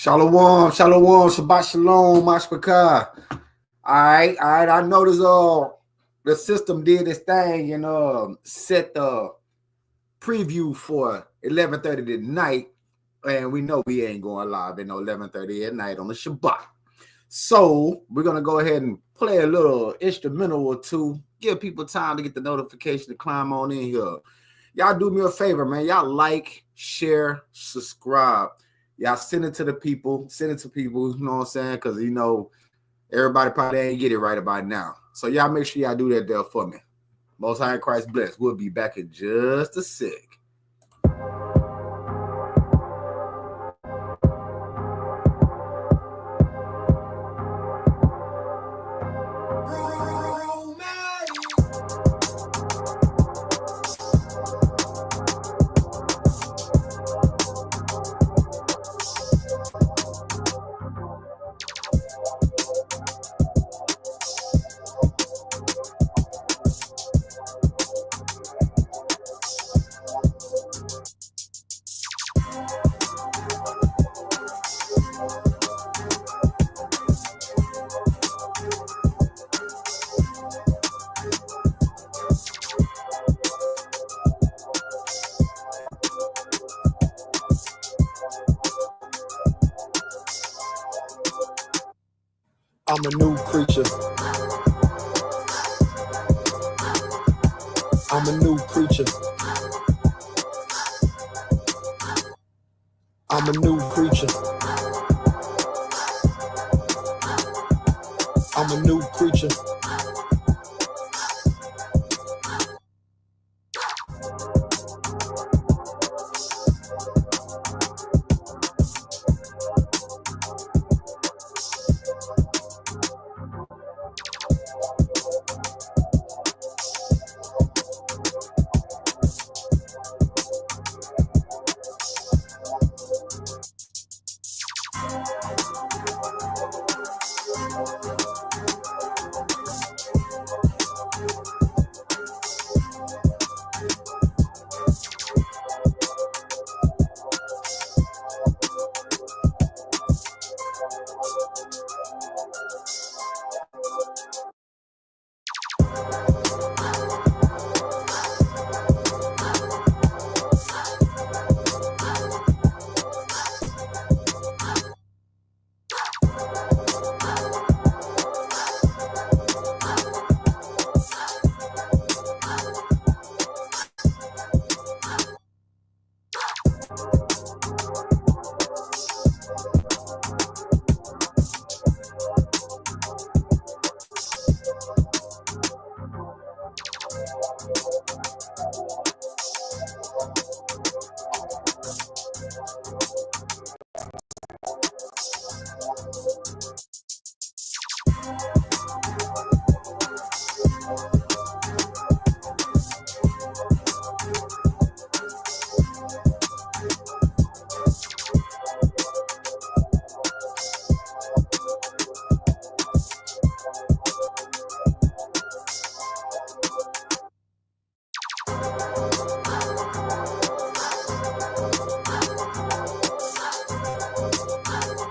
Shalom, shalom, Shabbat shalom, mashpaka. All right. I noticed the system did this thing and set the preview for 11:30 tonight, and we know we ain't going live at 11:30 at night on the Shabbat. So we're gonna go ahead and play a little instrumental or two, give people time to get the notification to climb on in here. Y'all do me a favor, man. Y'all like, share, subscribe. Y'all send it to the people. Send it to people, you know what I'm saying? Because, everybody probably ain't get it right about now. So y'all make sure y'all do that there for me. Most High in Christ bless. We'll be back in just a sec. I'm a new creature. I'm a new creature. I'm a new creature. I'm a new creature.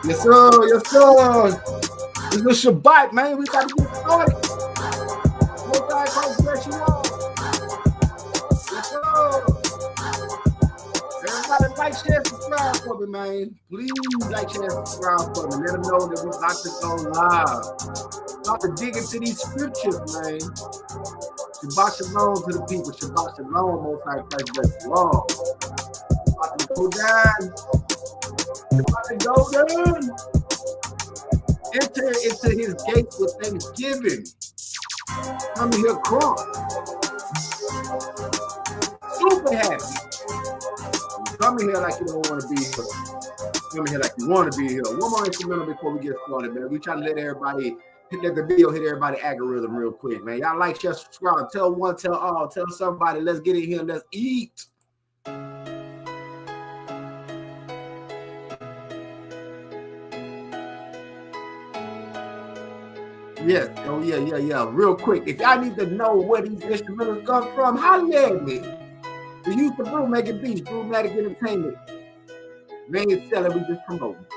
Yes, sir. Yes, sir. It's a Shabbat, man. We got to get started. Most High Christ bless you all. Yes, sir. Everybody like, share, subscribe for me, man. Please like, share, subscribe for me. Let them know that we about to go live. About to dig into these scriptures, man. Shabbat shalom to the people. Shabbat shalom. Most High Christ bless you all. About to go down. About to go down. Enter into his gates with thanksgiving. Come here crunk. Super happy. Come here like you don't want to be here. Come here like you want to be here. One more instrumental before we get started, man. We try to let the video hit everybody algorithm real quick, man. Y'all like, share, subscribe. Tell one, tell all. Tell somebody. Let's get in here. Let's eat. Yes. Oh, yeah. Real quick. If y'all need to know where these instrumentals come from, holler at me. We used to Brew making beats, Brewmatic Entertainment. We ain't selling, we just promoting.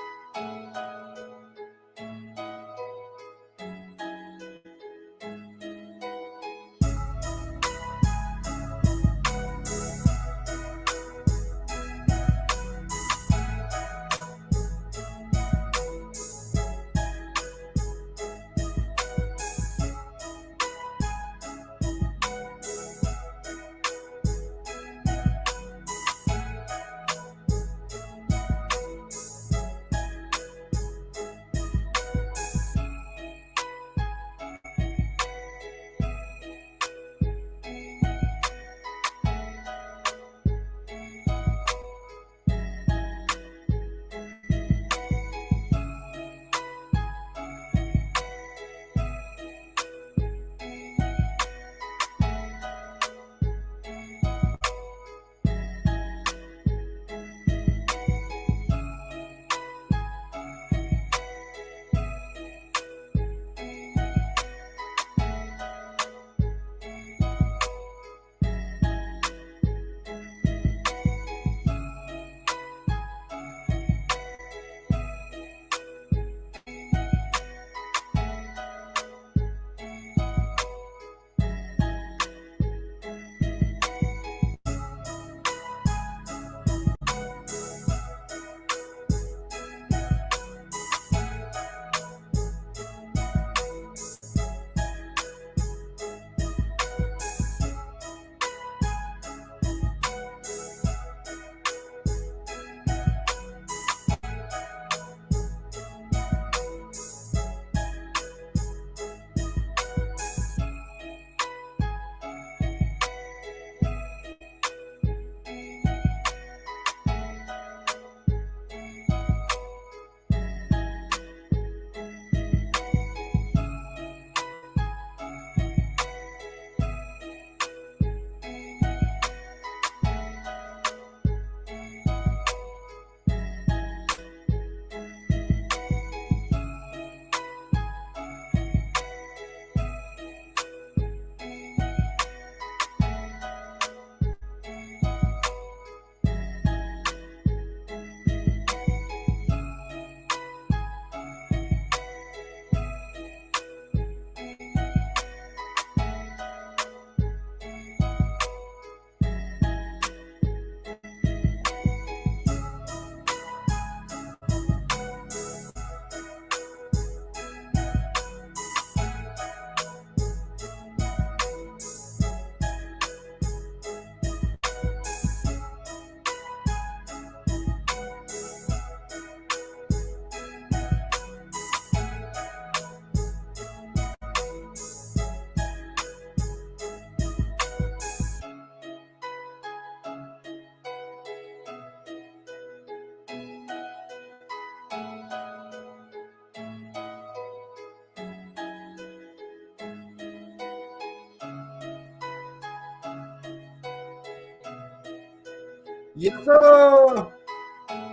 Yes, sir.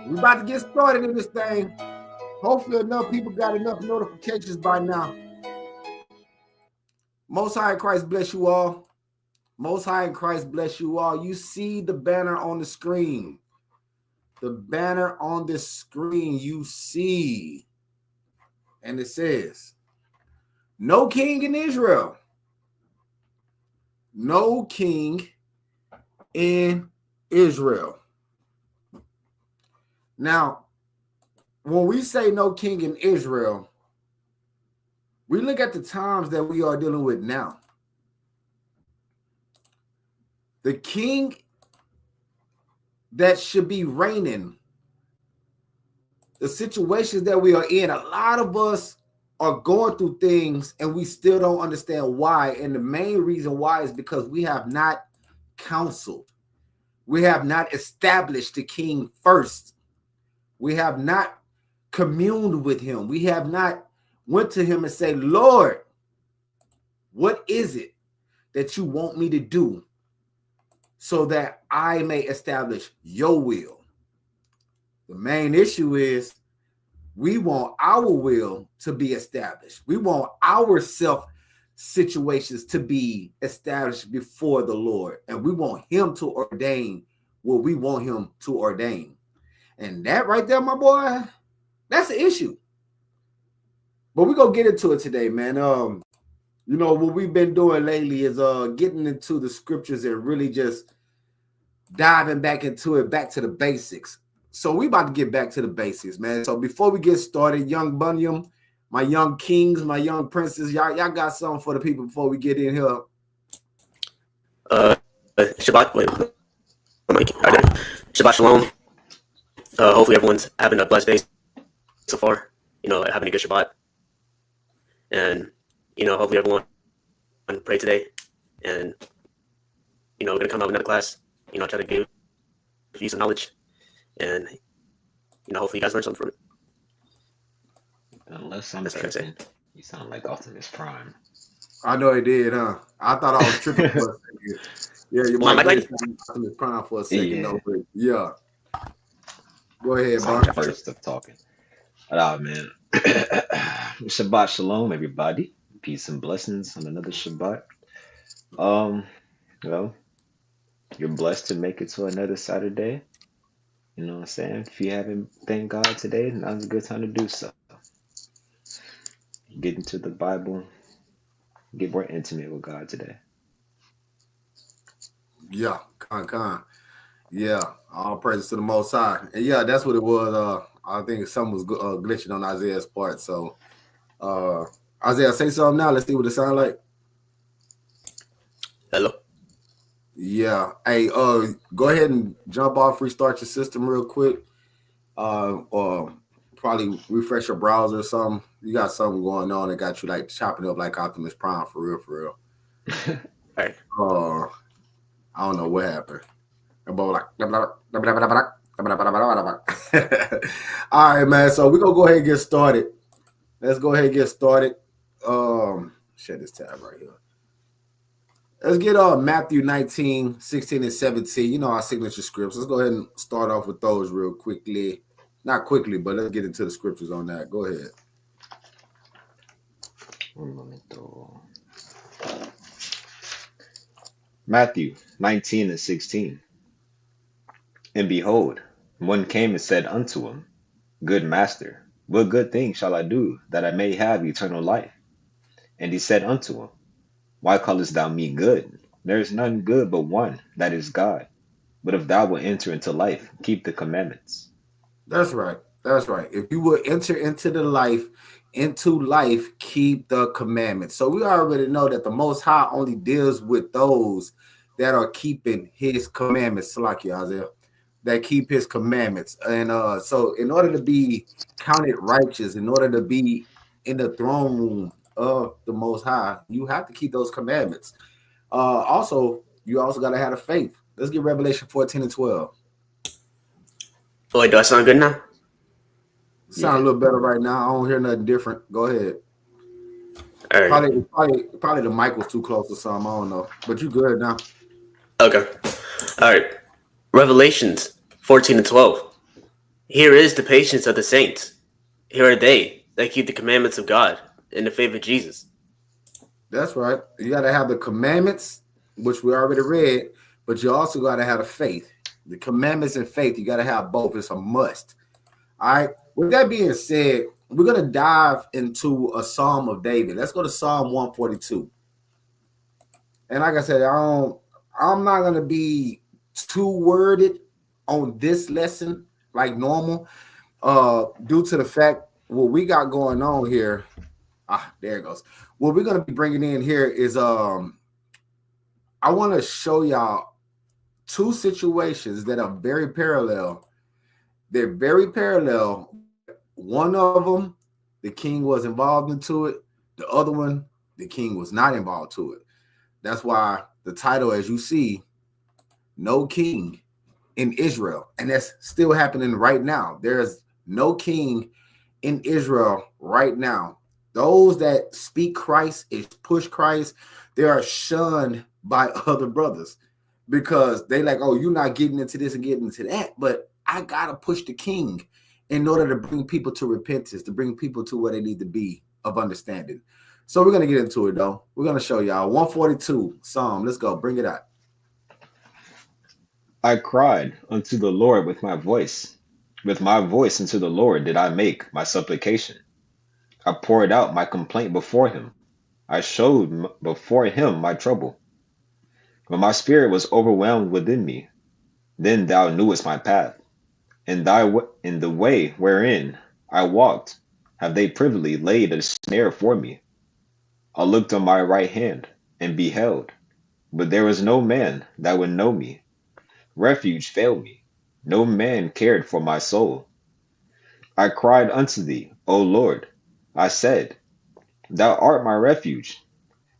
We're about to get started in this thing. Hopefully enough people got enough notifications by now. Most High in Christ bless you all. Most High in Christ bless you all. You see the banner on the screen. The banner on the screen you see. And it says, no king in Israel. No king in Israel. Now, when we say no king in Israel, we look at the times that we are dealing with now. The king that should be reigning, the situations that we are in, a lot of us are going through things and we still don't understand why. And the main reason why is because we have not counseled. We have not established the king first. We have not communed with him. We have not went to him and say, Lord, what is it that you want me to do so that I may establish your will? The main issue is we want our will to be established. We want our self situations to be established before the Lord. And we want him to ordain what we want him to ordain. And that right there, my boy, that's an issue. But we're going to get into it today, man. You know, what we've been doing lately is getting into the scriptures and really just diving back into it, back to the basics. So we about to get back to the basics, man. So before we get started, young Bunyam, my young kings, my young princes, y'all got something for the people before we get in here. Shabbat, wait, Shabbat Shalom. Hopefully everyone's having a blessed day so far. You know, having a good Shabbat. And, you know, hopefully everyone pray today. And, you know, we're going to come out with another class. You know, try to give you some knowledge. And, you know, hopefully you guys learn something from it. Unless I'm tripping, you sound like Optimus Prime. I know it did, huh? I thought I was tripping for a second. Yeah, you might be Optimus Prime for a second, though. But yeah. Go ahead, Bob. First of talking. Man. Shabbat Shalom, everybody. Peace and blessings on another Shabbat. Well, you're blessed to make it to another Saturday. You know what I'm saying? If you haven't thanked God today, now's a good time to do so. Get into the Bible, get more intimate with God today. Yeah, con. Yeah, all praises to the Most High. And yeah, that's what it was. I think something was glitching on Isaiah's part. So, Isaiah, say something now. Let's see what it sounds like. Hello. Yeah. Hey, go ahead and jump off, restart your system real quick. Or probably refresh your browser or something. You got something going on that got you like chopping up like Optimus Prime for real. All right. I don't know what happened. All right, man. So we're gonna go ahead and get started. Let's go ahead and get started. Share this tab right here. Let's get Matthew 19, 16, and 17. You know our signature scripts. Let's go ahead and start off with those real quickly. Not quickly, but let's get into the scriptures on that. Go ahead. Un momento. Matthew 19 and 16. And behold, one came and said unto him, Good master, what good thing shall I do that I may have eternal life? And he said unto him, Why callest thou me good? There is none good but one, that is God. But if thou wilt enter into life, keep the commandments. That's right. If you will enter into life, keep the commandments. So we already know that the Most High only deals with those that are keeping his commandments, Isaiah, that keep his commandments. And so in order to be counted righteous, in order to be in the throne room of the Most High, you have to keep those commandments. Also, you also got to have the faith. Let's get Revelation 14 and 12. Boy, do I sound good now? Sound a little better right now. I don't hear nothing different. Go ahead. All right. Probably the mic was too close or something. I don't know. But you good now. Okay. All right. Revelations 14 and 12. Here is the patience of the saints. Here are they that keep the commandments of God in the faith of Jesus. That's right. You got to have the commandments, which we already read, but you also got to have the faith. The commandments and faith, you got to have both. It's a must. All right. With that being said, we're going to dive into a Psalm of David. Let's go to Psalm 142. And like I said, I'm not going to be too worded on this lesson like normal, due to the fact what we got going on here. There it goes. What we're going to be bringing in here is I want to show y'all two situations that are very parallel. They're very parallel. One of them, the king was involved into it. The other one, the king was not involved to it. That's why the title, as you see, no king in Israel. And that's still happening right now. There's no king in Israel right now. Those that speak Christ, push Christ, they are shunned by other brothers because they like, oh, you're not getting into this and getting into that. But I got to push the king in order to bring people to repentance, to bring people to where they need to be of understanding. So we're going to get into it, though. We're going to show y'all 142 Psalm. Let's go. Bring it out. I cried unto the Lord with my voice. With my voice unto the Lord did I make my supplication. I poured out my complaint before him. I showed before him my trouble. When my spirit was overwhelmed within me, then thou knewest my path. In the way wherein I walked, have they privily laid a snare for me. I looked on my right hand and beheld, but there was no man that would know me. Refuge failed me. No man cared for my soul. I cried unto thee, O Lord. I said, thou art my refuge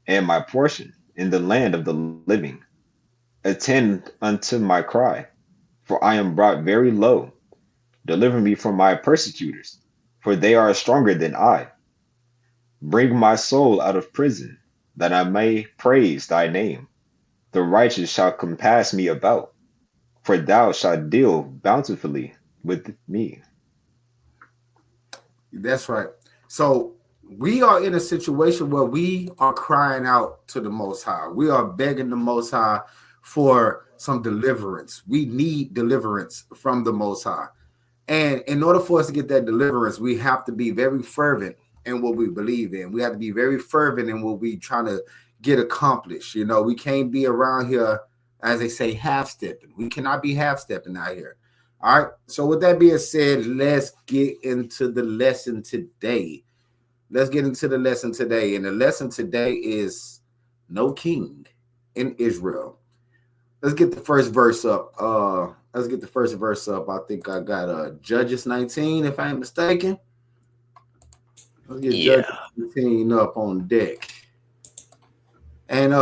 and my portion in the land of the living. Attend unto my cry, for I am brought very low. Deliver me from my persecutors, for they are stronger than I. Bring my soul out of prison, that I may praise thy name. The righteous shall compass me about, for thou shalt deal bountifully with me. That's right. So we are in a situation where we are crying out to the Most High. We are begging the Most High for some deliverance. We need deliverance from the Most High. And in order for us to get that deliverance, we have to be very fervent in what we believe in. We have to be very fervent in what we trying to get accomplished. You know, we can't be around here, as they say, half-stepping. We cannot be half-stepping out here. All right. So with that being said, let's get into the lesson today. Let's get into the lesson today. And the lesson today is no king in Israel. Let's get the first verse up. I think I got Judges 19, if I ain't mistaken. Let's get Judges 19 up on deck. And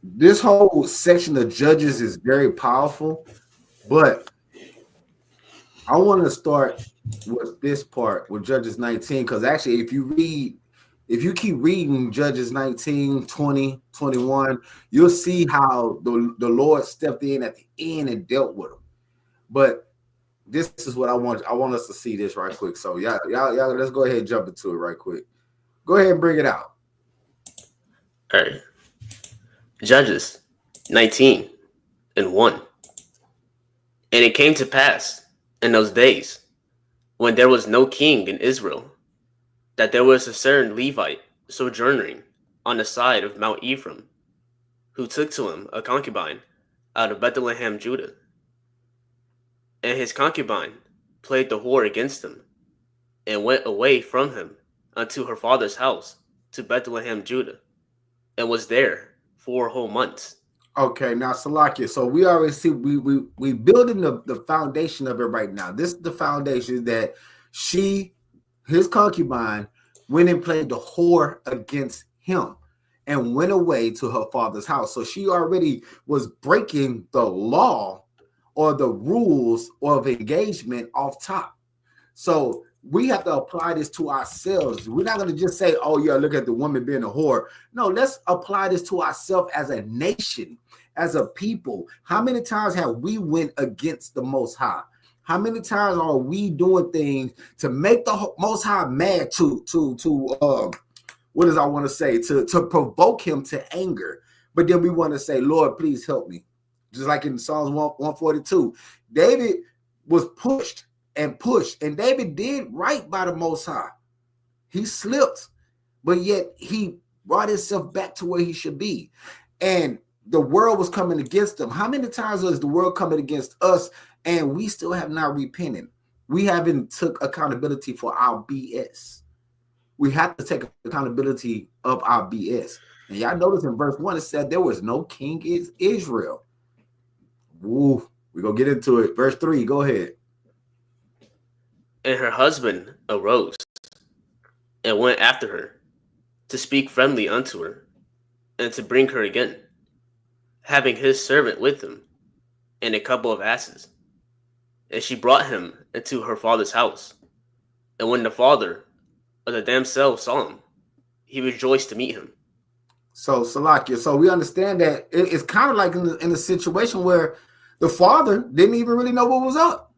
this whole section of Judges is very powerful, but I want to start with this part with Judges 19, because actually if you keep reading Judges 19, 20, 21, you'll see how the Lord stepped in at the end and dealt with them. But this is what I want us to see this right quick. So y'all, let's go ahead and jump into it right quick. Go ahead and bring it out. All right. Judges 19 and 1. And it came to pass in those days, when there was no king in Israel, that there was a certain Levite sojourning on the side of Mount Ephraim, who took to him a concubine out of Bethlehem, Judah. And his concubine played the whore against him, and went away from him unto her father's house to Bethlehem, Judah, and was there 4 whole months. Okay, now Salakia. So we already see we building the foundation of it right now. This is the foundation that his concubine went and played the whore against him and went away to her father's house. So she already was breaking the law or the rules of engagement off top. So we have to apply this to ourselves. We're not going to just say, oh, yeah, look at the woman being a whore. No, let's apply this to ourselves as a nation, as a people, how many times have we went against the Most High? How many times are we doing things to make the Most High mad, what does I want to say, to provoke him to anger? But then we want to say, Lord, please help me. Just like in Psalms 142, David was pushed, and David did right by the Most High. He slipped, but yet he brought himself back to where he should be. And the world was coming against him. How many times was the world coming against us, and we still have not repented? We haven't took accountability for our BS. We have to take accountability of our BS. And y'all notice in verse 1, it said there was no king in Israel. Woo, we're going to get into it. Verse 3, go ahead. And her husband arose and went after her to speak friendly unto her and to bring her again, having his servant with him and a couple of asses. And she brought him into her father's house. And when the father of the damsel saw him, he rejoiced to meet him. So, Salakia, so we understand that it's kind of like in a situation where the father didn't even really know what was up.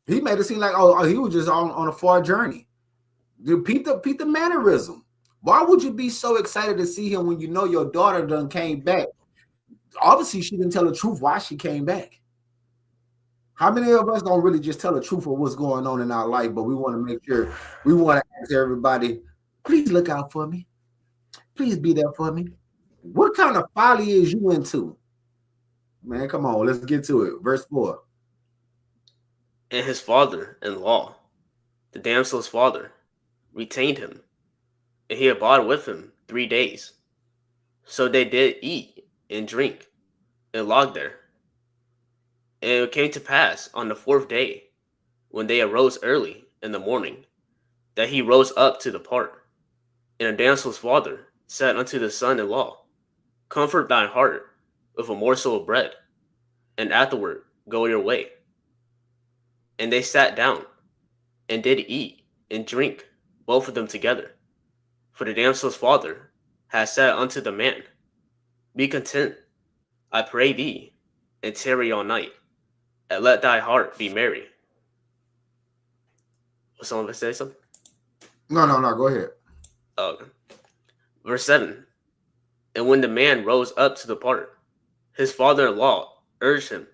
He made it seem like, oh, he was just on a far journey. Repeat the mannerism. Why would you be so excited to see him when you know your daughter done came back? Obviously, she didn't tell the truth why she came back. How many of us don't really just tell the truth of what's going on in our life, but we want to make sure, we want to ask everybody, please look out for me. Please be there for me. What kind of folly is you into? Man, come on, let's get to it. Verse 4. And his father-in-law, the damsel's father, retained him, and he abode with him 3 days. So they did eat and drink, and lodged there. And it came to pass on the 4th day, when they arose early in the morning, that he rose up to depart. And the damsel's father said unto the son-in-law, Comfort thine heart with a morsel of bread, and afterward go your way. And they sat down, and did eat and drink, both of them together. For the damsel's father had said unto the man, Be content, I pray thee, and tarry all night, and let thy heart be merry. Was someone say something? No, go ahead. Okay. Verse 7. And when the man rose up to depart, his father-in-law urged him.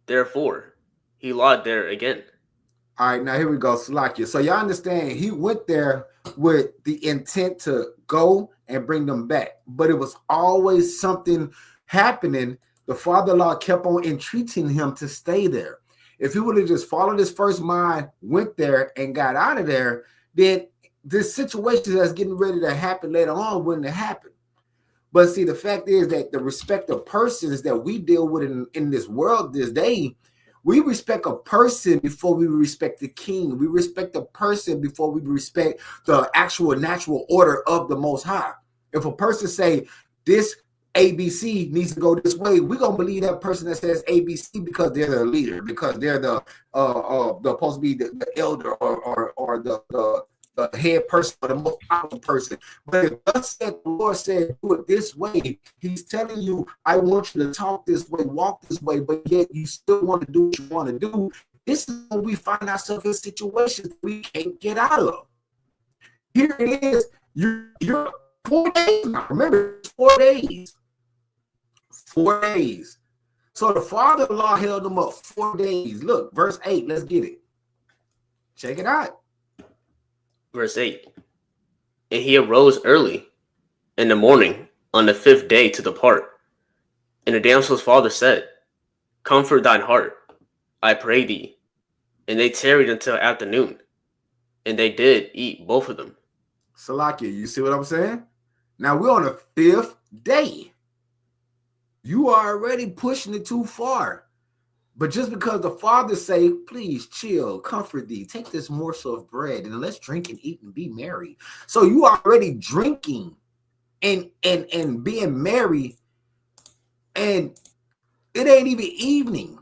Therefore, he lodged there again. All right, now here we go, Salakia. So y'all understand, he went there with the intent to go and bring them back, but it was always something happening. The father-in-law kept on entreating him to stay there. If he would have just followed his first mind, went there and got out of there, then this situation that's getting ready to happen later on wouldn't have happened. But see, the fact is that the respect of persons that we deal with in this world this day, we respect a person before we respect the king. We respect a person before we respect the actual natural order of the Most High. If a person say this ABC needs to go this way, we're gonna believe that person that says ABC because they're the leader, because they're the supposed to be the elder or the head person or the most powerful person. But if thus said the Lord said, do it this way, he's telling you, I want you to talk this way, walk this way, but yet you still want to do what you want to do. This is when we find ourselves in situations we can't get out of. Here it is, you're 4 days now. Remember, it's 4 days. 4 days. So the father-in-law held them up 4 days. Look, verse 8, let's get it. Check it out. Verse 8. And he arose early in the morning on the 5th day to depart. And the damsel's father said, Comfort thine heart, I pray thee. And they tarried until afternoon. And they did eat, both of them. Salakia, you see what I'm saying? Now we're on the 5th day. You are already pushing it too far. But just because the father say, please chill, comfort thee, take this morsel of bread and let's drink and eat and be merry. So you are already drinking and being merry, and it ain't even evening.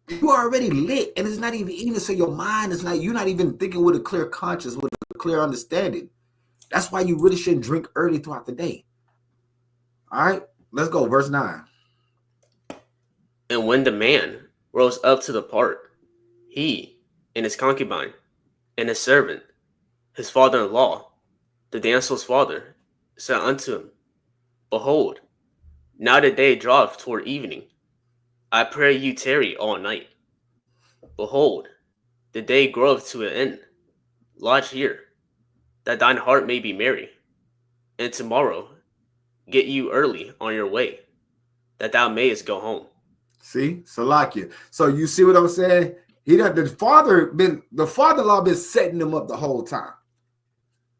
You are already lit and it's not even evening. So your mind is not, you're not even thinking with a clear conscience, with a clear understanding. That's why you really shouldn't drink early throughout the day. All right. Let's go. Verse 9. And when the man rose up to depart, he and his concubine and his servant, his father-in-law, the damsel's father, said unto him, Behold, now the day draweth toward evening. I pray you tarry all night. Behold, the day groweth to an end. Lodge here, that thine heart may be merry. And tomorrow get you early on your way, that thou mayest go home. See, Salakia. So you see what I'm saying? The father-in-law been setting them up the whole time.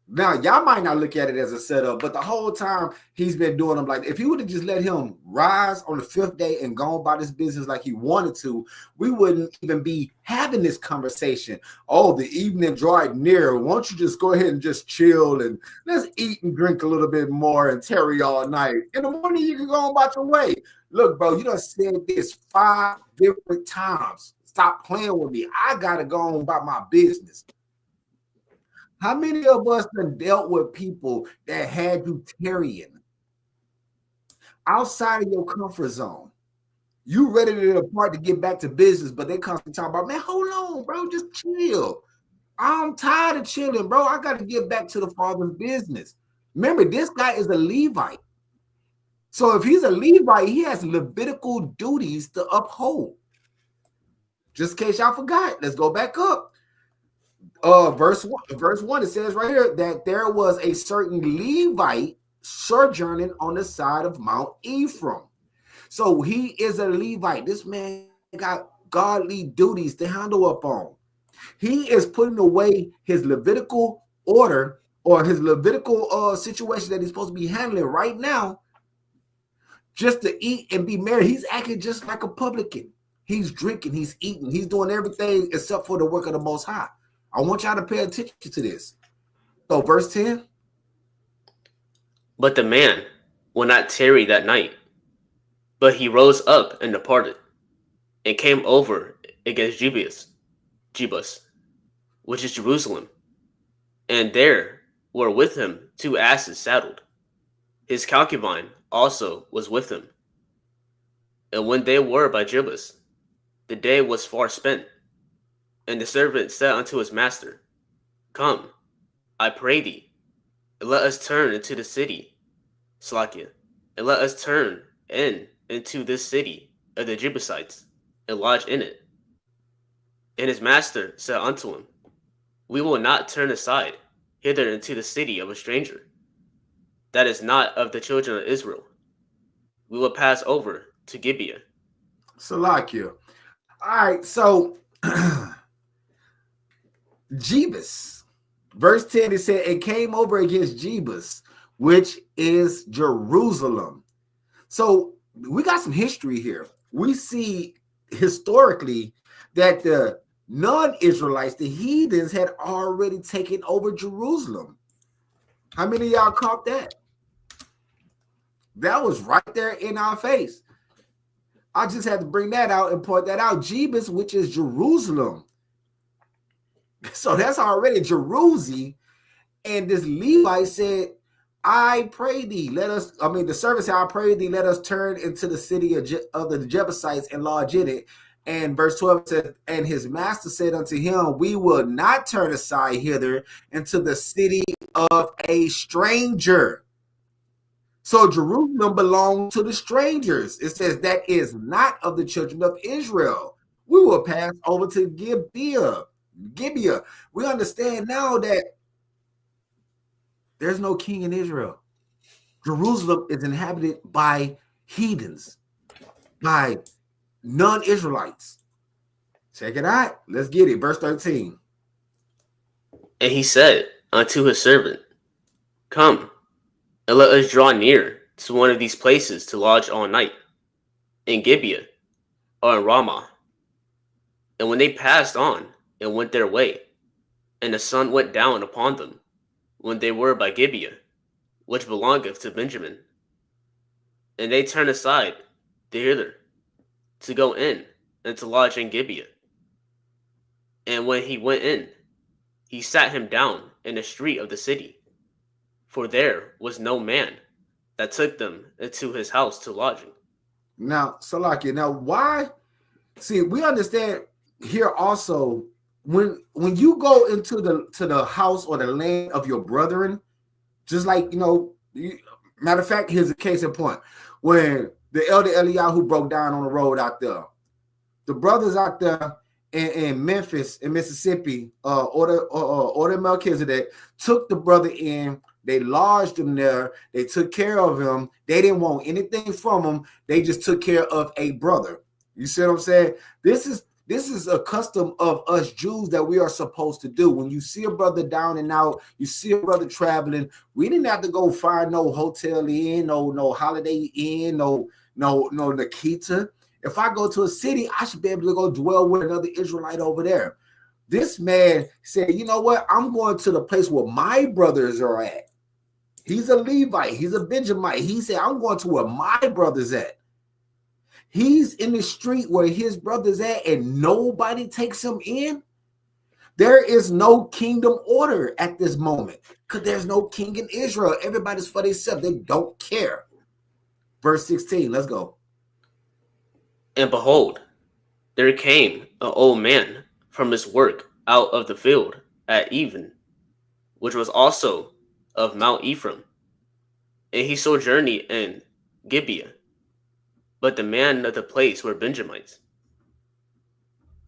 Now, y'all might not look at it as a setup, but the whole time he's been doing them like, if he would have just let him rise on the 5th day and gone about his business like he wanted to, we wouldn't even be having this conversation. Oh, the evening drawing near. Why don't you just go ahead and just chill and let's eat and drink a little bit more and tarry all night. In the morning, you can go on about your way. Look, bro, you done said this 5 different times. Stop playing with me. I got to go on about my business. How many of us done dealt with people that had you tarrying outside of your comfort zone? You ready to depart to get back to business, but they constantly talk about, man, hold on, bro, just chill. I'm tired of chilling, bro. I got to get back to the Father's business. Remember, this guy is a Levite. So if he's a Levite, he has Levitical duties to uphold. Just in case y'all forgot, let's go back up. Verse 1, it says right here that there was a certain Levite sojourning on the side of Mount Ephraim. So he is a Levite. This man got godly duties to handle upon. He is putting away his Levitical order or his Levitical situation that he's supposed to be handling right now just to eat and be merry. He's acting just like a publican. He's drinking, he's eating, he's doing everything except for the work of the Most High. I want y'all to pay attention to this. So verse 10. But the man will not tarry that night, but he rose up and departed, and came over against Jebus, which is Jerusalem. And there were with him 2 asses saddled. His concubine also was with him. And when they were by Jebus, the day was far spent. And the servant said unto his master, Come, I pray thee, and let us turn into the city, Slakia, and let us turn into this city of the Jebusites, and lodge in it. And his master said unto him, We will not turn aside hither into the city of a stranger, that is not of the children of Israel. We will pass over to Gibeah. Salakia. All right, so Jebus. Verse 10, it said, it came over against Jebus, which is Jerusalem. So we got some history here. We see historically that the non-Israelites, the heathens, had already taken over Jerusalem. How many of y'all caught that? That was right there in our face. I just had to bring that out and point that out. Jebus, which is Jerusalem. So that's already Jerusalem. And this Levite said, I pray thee, the servant said, I pray thee, let us turn into the city of the Jebusites and lodge in it. And verse 12 says, and his master said unto him, we will not turn aside hither into the city of a stranger. So Jerusalem belonged to the strangers. It says that is not of the children of Israel. We will pass over to Gibeah. We understand now that there's no king in Israel. Jerusalem is inhabited by heathens, by non-Israelites. Check it out. Let's get it. Verse 13. And he said unto his servant, Come, and let us draw near to one of these places to lodge all night, in Gibeah or in Ramah. And when they passed on and went their way, and the sun went down upon them, when they were by Gibeah, which belongeth to Benjamin, and they turned aside thither to go in and to lodge in Gibeah. And when he went in, he sat him down in the street of the city, for there was no man, that took them into his house to lodging. Now, Salakia, now why? See, we understand here also when you go into the house or the land of your brethren, just like matter of fact, here's a case in point. When the elder EliYAHU broke down on the road out there, the brothers out there in Memphis, in Mississippi, order Melchizedek took the brother in. They lodged him there. They took care of him. They didn't want anything from him. They just took care of a brother. You see what I'm saying? This is a custom of us Jews that we are supposed to do. When you see a brother down and out, you see a brother traveling, we didn't have to go find no hotel inn, no Holiday Inn, no Nikita. If I go to a city, I should be able to go dwell with another Israelite over there. This man said, you know what? I'm going to the place where my brothers are at. He's a Levite. He's a Benjamite. He said, I'm going to where my brothers at. He's in the street where his brother's at and nobody takes him in. There is no kingdom order at this moment because there's no king in Israel. Everybody's for themselves. They don't care. Verse 16, let's go. And behold, there came an old man from his work out of the field at even, which was also of Mount Ephraim. And he sojourned in Ghibbor. But the man of the place were Benjamites.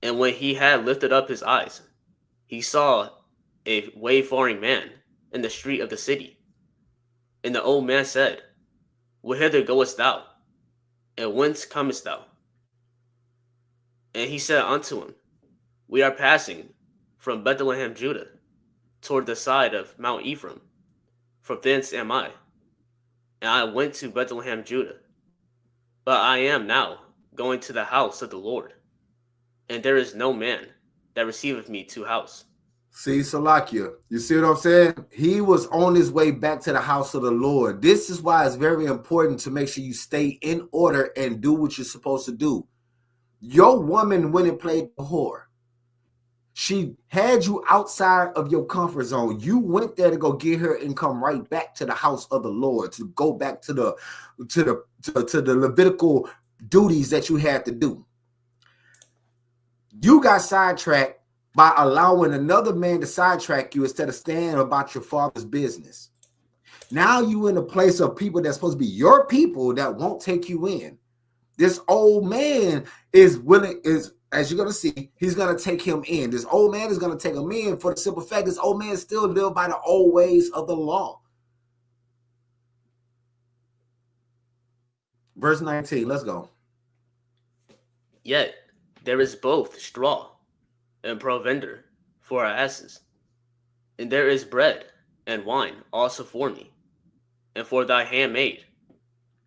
And when he had lifted up his eyes, he saw a wayfaring man in the street of the city. And the old man said, Whither goest thou? And whence comest thou? And he said unto him, We are passing from Bethlehem, Judah, toward the side of Mount Ephraim. From thence am I. And I went to Bethlehem, Judah. But I am now going to the house of the Lord, and there is no man that receiveth me to house. See, Salakia, you see what I'm saying? He was on his way back to the house of the Lord. This is why it's very important to make sure you stay in order and do what you're supposed to do. Your woman went and played the whore. She had you outside of your comfort zone. You went there to go get her and come right back to the house of the Lord, to go back to the Levitical duties that you had to do. You got sidetracked by allowing another man to sidetrack you instead of staying about your father's business. Now you in a place of people that's supposed to be your people that won't take you in. This old man is willing, as you're going to see, he's going to take him in. This old man is going to take him in for the simple fact this old man still live by the old ways of the law. Verse 19, let's go. Yet there is both straw and provender for our asses, and there is bread and wine also for me, and for thy handmaid,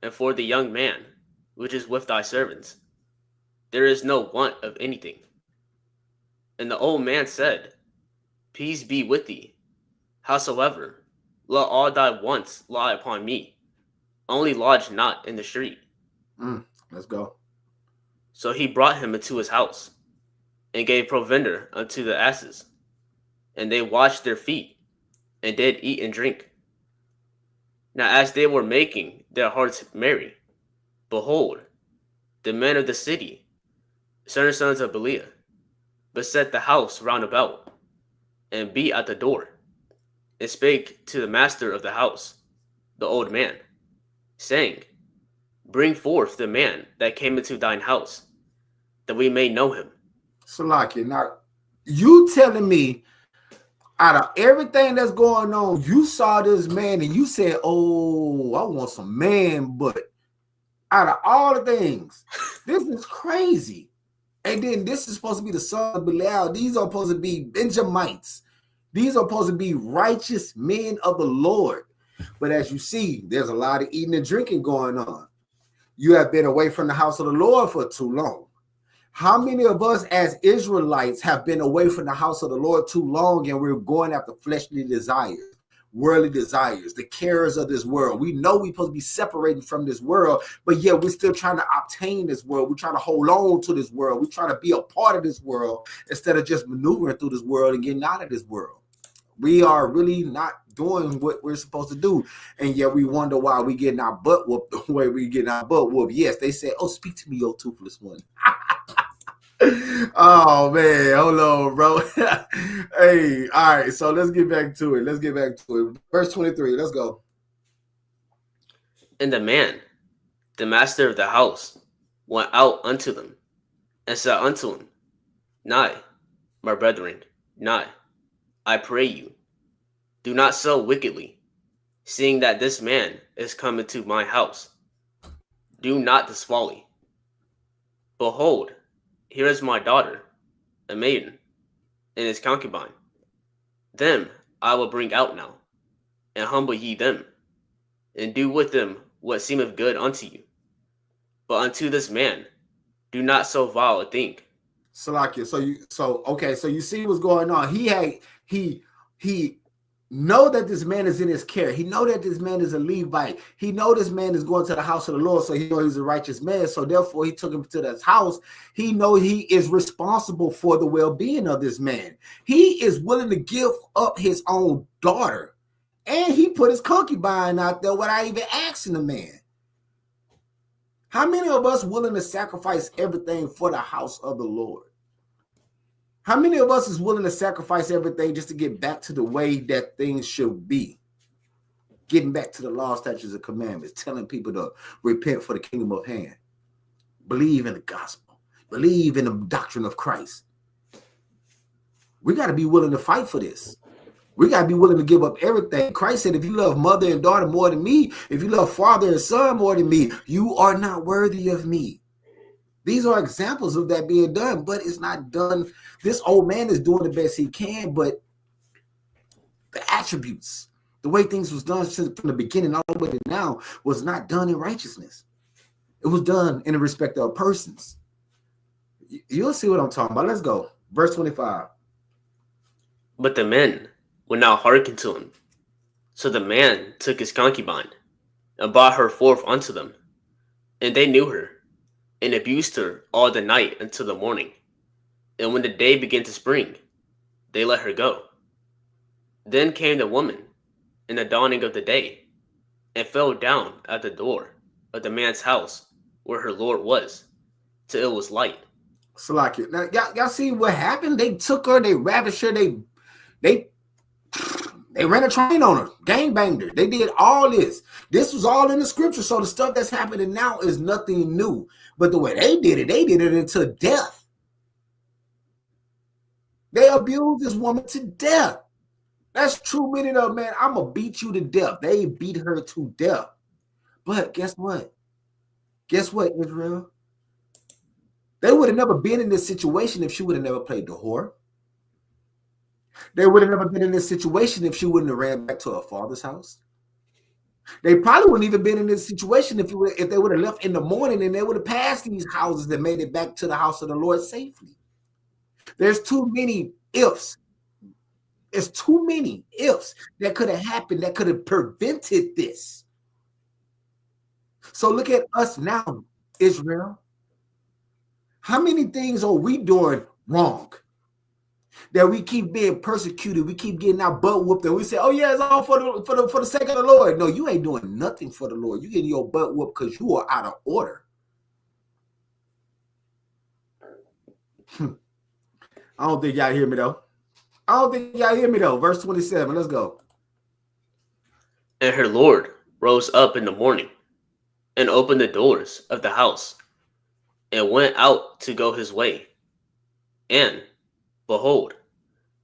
and for the young man which is with thy servants. There is no want of anything. And the old man said, Peace be with thee. Howsoever, let all thy wants lie upon me. Only lodge not in the street. Let's go. So he brought him into his house, and gave provender unto the asses. And they washed their feet, and did eat and drink. Now as they were making their hearts merry, behold, the men of the city, certain sons of Belial, beset the house round about, and beat at the door, and spake to the master of the house, the old man, saying, Bring forth the man that came into thine house, that we may know him. Salakia, now you telling me out of everything that's going on, you saw this man and you said, oh, I want some man butt. Out of all the things, this is crazy. And then this is supposed to be the son of Belial. These are supposed to be Benjamites. These are supposed to be righteous men of the Lord. But as you see, there's a lot of eating and drinking going on. You have been away from the house of the Lord for too long. How many of us as Israelites have been away from the house of the Lord too long and we're going after fleshly desires, worldly desires, the cares of this world? We know we're supposed to be separated from this world, but yet we're still trying to obtain this world. We're trying to hold on to this world. We're trying to be a part of this world instead of just maneuvering through this world and getting out of this world. We are really not doing what we're supposed to do. And yet we wonder why we getting our butt whooped the way we getting our butt whooped. Yes, they said, oh, speak to me, yo toothless one. Oh man, hold on, bro. Hey, all right, so let's get back to it. Verse 23, let's go. And the man, the master of the house, went out unto them, and said unto them, Nay, my brethren, nay, I pray you, do not so wickedly, seeing that this man is come into my house. Do not this folly. Behold, here is my daughter, a maiden, and his concubine. Them I will bring out now, and humble ye them, and do with them what seemeth good unto you. But unto this man, do not so vile a thing. Salakia, so you see what's going on. He know that this man is in his care. He know that this man is a Levite. He know this man is going to the house of the Lord, so he know he's a righteous man. So therefore, he took him to this house. He know he is responsible for the well-being of this man. He is willing to give up his own daughter, and he put his concubine out there without even asking the man. How many of us willing to sacrifice everything for the house of the Lord? How many of us is willing to sacrifice everything just to get back to the way that things should be? Getting back to the law, statutes, and commandments, telling people to repent for the kingdom of hand. Believe in the gospel. Believe in the doctrine of Christ. We got to be willing to fight for this. We got to be willing to give up everything. Christ said, if you love mother and daughter more than me, if you love father and son more than me, you are not worthy of me. These are examples of that being done, but it's not done. This old man is doing the best he can, but the attributes, the way things was done from the beginning all the way to now was not done in righteousness. It was done in the respect of persons. You'll see what I'm talking about. Let's go. Verse 25. But the men would not hearken to him. So the man took his concubine, and brought her forth unto them. And they knew her, and abused her all the night until the morning. And when the day began to spring, they let her go. Then came the woman in the dawning of the day, and fell down at the door of the man's house where her lord was, till it was light. Salakia. Now, y'all see what happened? They took her, they ravished her, they ran a train on her, gangbanged her. They did all this. This was all in the scripture. So the stuff that's happening now is nothing new. But the way they did it into death. They abused this woman to death. That's true meaning of, man, I'm going to beat you to death. They beat her to death. But guess what? Guess what, Israel? They would have never been in this situation if she would have never played the whore. They would have never been in this situation if she wouldn't have ran back to her father's house. They probably wouldn't even been in this situation if they would have left in the morning and they would have passed these houses that made it back to the house of the Lord safely. There's too many ifs. There's too many ifs that could have happened that could have prevented this. So look at us now, Israel. How many things are we doing wrong? That we keep being persecuted, we keep getting our butt whooped, and we say, "Oh yeah, it's all for the sake of the Lord." No, you ain't doing nothing for the Lord. You getting your butt whooped because you are out of order. I don't think y'all hear me though. Verse 27. Let's go. And her lord rose up in the morning, and opened the doors of the house, and went out to go his way. And behold,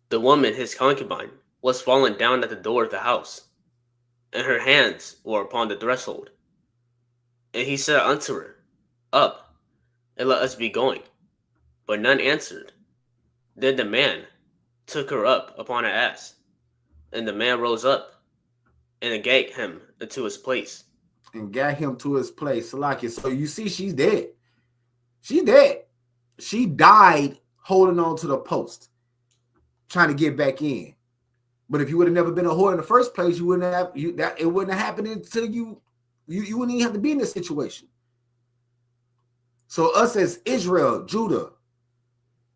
the woman his concubine was fallen down at the door of the house, and her hands were upon the threshold. And he said unto her, Up, and let us be going. But none answered. Then the man took her up upon an ass, and the man rose up, and gat him into his place. Salakia. So you see, she's dead. She's dead. She died holding on to the post, trying to get back in. But if you would have never been a whore in the first place, you wouldn't have it wouldn't have happened until you wouldn't even have to be in this situation. So us as Israel, Judah,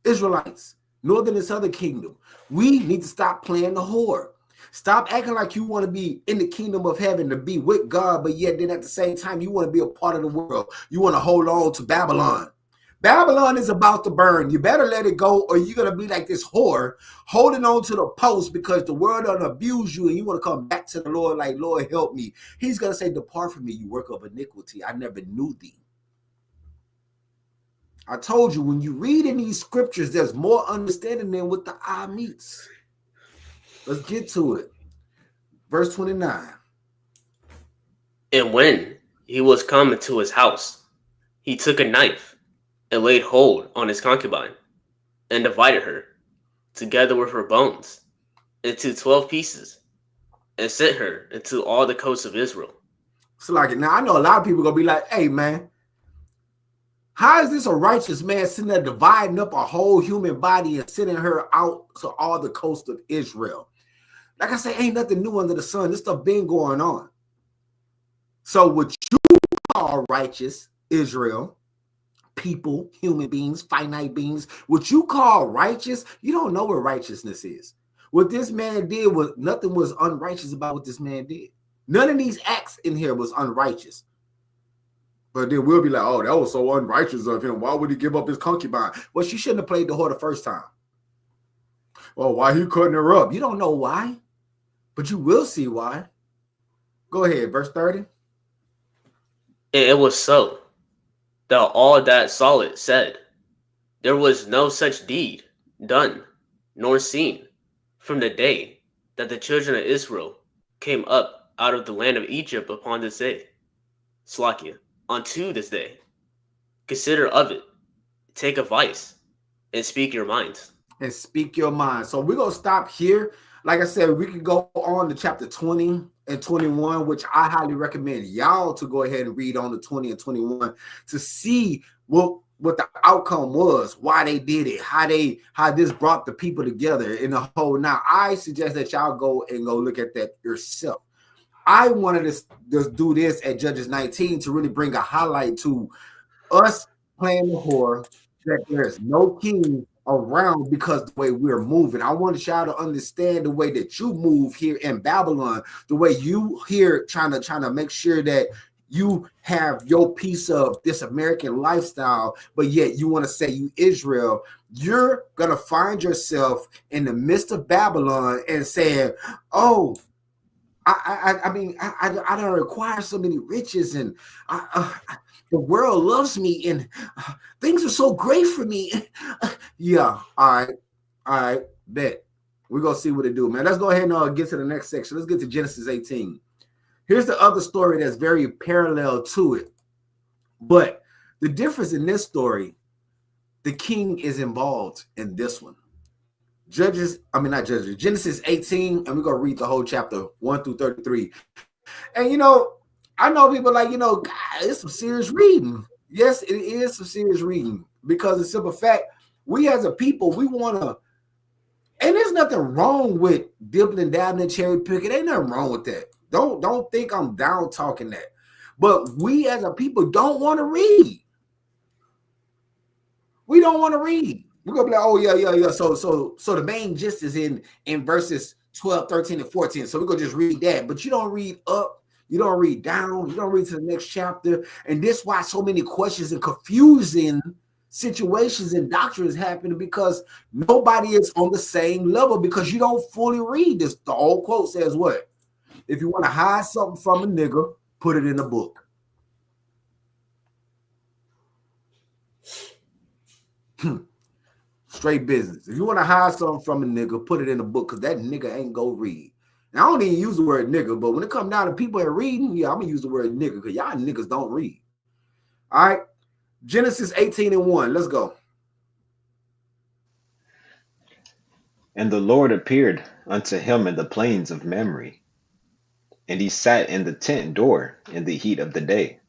Israelites, northern and southern kingdom, we need to stop playing the whore. Stop acting like you want to be in the kingdom of heaven to be with God, but yet then at the same time, you want to be a part of the world. You want to hold on to Babylon. Babylon is about to burn. You better let it go, or you're going to be like this whore holding on to the post because the world done abuse you and you want to come back to the Lord like, Lord, help me. He's going to say, depart from me, you work of iniquity. I never knew thee. I told you, when you read in these scriptures, there's more understanding than what the eye meets. Let's get to it. Verse 29. And when he was come into his house, he took a knife and laid hold on his concubine, and divided her, together with her bones, into 12 pieces, and sent her into all the coasts of Israel. So like, now I know a lot of people gonna be like, hey man, how is this a righteous man sitting there dividing up a whole human body and sending her out to all the coast of Israel? Like I say, ain't nothing new under the sun. This stuff been going on. So what you call righteous, Israel, people, human beings, finite beings, what you call righteous, you don't know what righteousness is. What this man did was, nothing was unrighteous about what this man did. None of these acts in here was unrighteous. But then we'll be like, oh, that was so unrighteous of him. Why would he give up his concubine? Well, she shouldn't have played the whore the first time. Well, why he cutting her up? You don't know why, but you will see why. Go ahead, verse 30. And it was so that all that saw it said, there was no such deed done, nor seen, from the day that the children of Israel came up out of the land of Egypt upon this day. Slakia, unto this day. Consider of it, take advice, and speak your minds. And speak your mind. So we're going to stop here. Like I said, we can go on to chapter 20 and 21, which I highly recommend y'all to go ahead and read on the 20 and 21 to see what the outcome was, why they did it, how this brought the people together in the whole. Now, I suggest that y'all go look at that yourself. I wanted to just do this at Judges 19 to really bring a highlight to us playing the whore, that there's no king around because the way we're moving. I want y'all to understand the way that you move here in Babylon, the way you here trying to make sure that you have your piece of this American lifestyle, but yet you want to say you Israel. You're gonna find yourself in the midst of Babylon and saying, oh, I mean, I don't require so many riches, and the world loves me, and things are so great for me. Yeah, all right, bet. We're going to see what it do, man. Let's go ahead and get to the next section. Let's get to Genesis 18. Here's the other story that's very parallel to it. But the difference in this story, the king is involved in this one. Genesis 18, and we're going to read the whole chapter 1 through 33. And, I know people like, God, it's some serious reading. Yes, it is some serious reading because the simple fact, we as a people, we want to, and there's nothing wrong with dipping and dabbing and cherry picking. Ain't nothing wrong with that. Don't think I'm down talking that. But we as a people don't want to read. We don't want to read. We're going to be like, oh, yeah. So the main gist is in verses 12, 13, and 14. So we're going to just read that. But you don't read up. You don't read down. You don't read to the next chapter. And this is why so many questions and confusing situations and doctrines happen, because nobody is on the same level because you don't fully read this. The old quote says what? If you want to hide something from a nigga, put it in a book. Straight business. If you want to hide something from a nigga, put it in a book, because that nigga ain't go read. Now, I don't even use the word nigga, but when it comes down to people that reading, yeah, I'm going to use the word nigga because y'all niggas don't read. All right. Genesis 18 and 1. Let's go. And the Lord appeared unto him in the plains of Mamre, and he sat in the tent door in the heat of the day.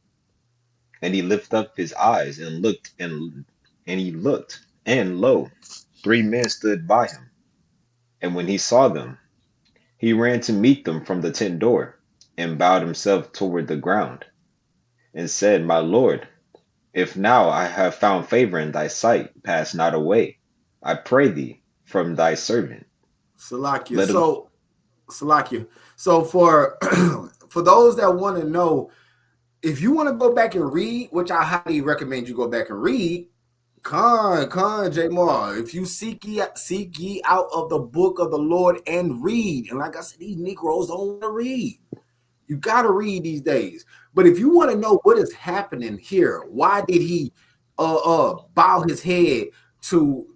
And he lifted up his eyes and looked, and he looked, and lo, 3 men stood by him. And when he saw them, he ran to meet them from the tent door, and bowed himself toward the ground, and said, My Lord, if now I have found favor in thy sight, pass not away, I pray thee, from thy servant. Salakia. Salakia. So for for those that want to know, if you want to go back and read, which I highly recommend you go back and read, J Mar. If you seek ye out of the book of the Lord and read, and like I said, these Negroes don't want to read. You got to read these days. But if you want to know what is happening here, why did he bow his head to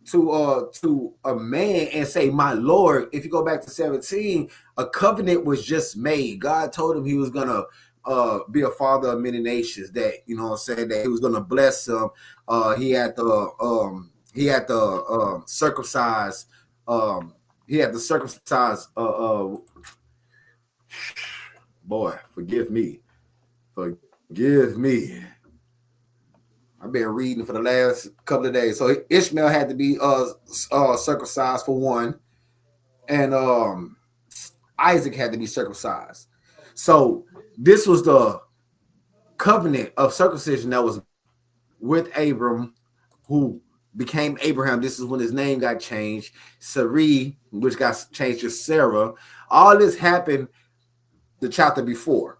a man and say, "My Lord"? If you go back to 17, a covenant was just made. God told him he was gonna be a father of many nations. That you know what I'm saying, that he was gonna bless him. He had to circumcise. He had to circumcise. Boy, forgive me. Forgive me. I've been reading for the last couple of days. So Ishmael had to be circumcised for one, and Isaac had to be circumcised. So this was the covenant of circumcision that was with Abram, who became Abraham. This is when his name got changed. Sarai, which got changed to Sarah. All this happened the chapter before.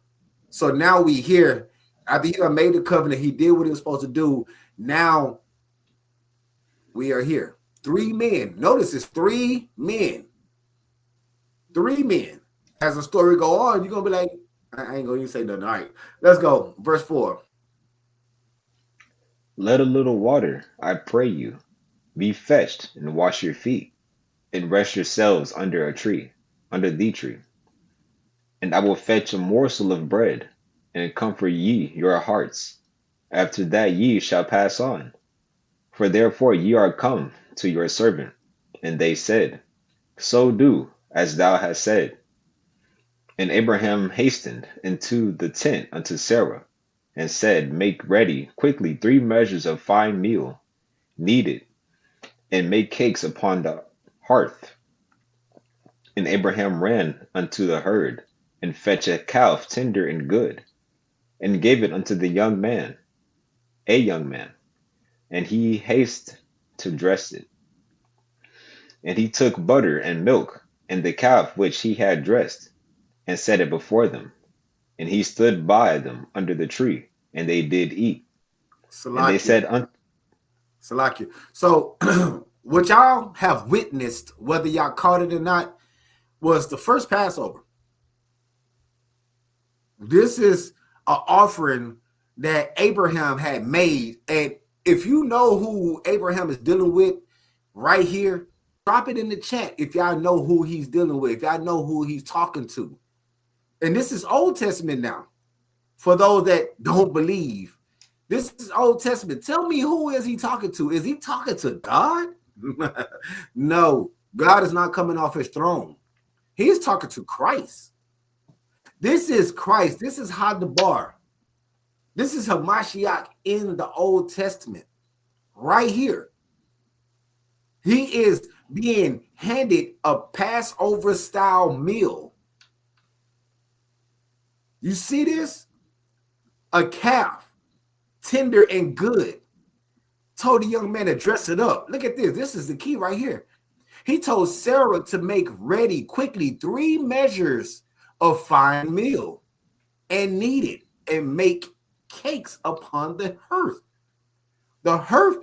So now we hear, after he made the covenant, he did what he was supposed to do. Now we are here. 3 men. Notice it's 3 men. 3 men. As the story go on, you're going to be like, I ain't going to even say nothing. All right, let's go. Verse 4. Let a little water, I pray you, be fetched, and wash your feet, and rest yourselves under a tree, under the tree. And I will fetch a morsel of bread, and comfort ye your hearts. After that ye shall pass on. For therefore ye are come to your servant. And they said, So do, as thou hast said. And Abraham hastened into the tent unto Sarah, and said, Make ready quickly 3 measures of fine meal, knead it, and make cakes upon the hearth. And Abraham ran unto the herd, and fetched a calf tender and good, and gave it unto the young man, a young man, and he hasted to dress it. And he took butter and milk, and the calf which he had dressed, and set it before them. And he stood by them under the tree, and they did eat. Salakia. And they said, Salakia. So what y'all have witnessed, whether y'all caught it or not, was the first Passover. This is an offering that Abraham had made. And if you know who Abraham is dealing with right here, drop it in the chat if y'all know who he's dealing with, if y'all know who he's talking to. And this is Old Testament now. For those that don't believe, this is Old Testament. Tell me, who is he talking to? Is he talking to God? No, God is not coming off his throne. He is talking to Christ. This is Christ. This is Ghibbor. This is Hamashiach in the Old Testament. Right here. He is being handed a Passover style meal. You see this? A calf, tender and good. Told the young man to dress it up. Look at this. This is the key right here. He told Sarah to make ready quickly 3 measures of fine meal and knead it and make cakes upon the hearth. The hearth,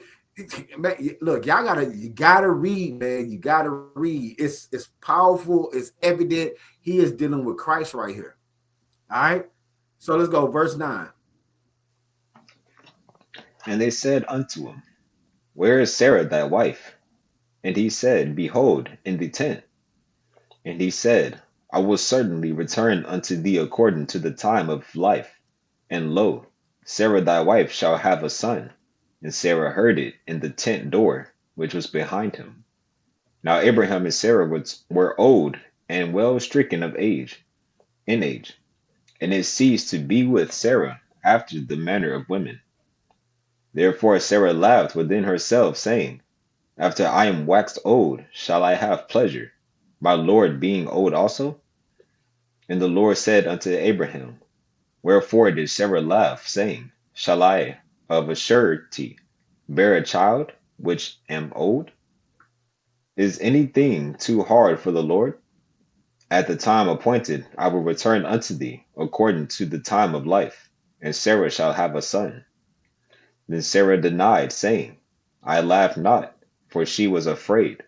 look, you gotta read, man. You gotta read. It's powerful, it's evident. He is dealing with Christ right here. All right. So let's go, verse 9. And they said unto him, Where is Sarah thy wife? And he said, Behold, in the tent. And he said, I will certainly return unto thee according to the time of life. And lo, Sarah thy wife shall have a son. And Sarah heard it in the tent door, which was behind him. Now Abraham and Sarah were old and well stricken of age, in age. And it ceased to be with Sarah after the manner of women. Therefore Sarah laughed within herself, saying, After I am waxed old, shall I have pleasure, my Lord being old also? And the Lord said unto Abraham, Wherefore did Sarah laugh, saying, Shall I of a surety bear a child, which am old? Is anything too hard for the Lord? At the time appointed, I will return unto thee according to the time of life, and Sarah shall have a son. Then Sarah denied, saying, I laughed not, for she was afraid.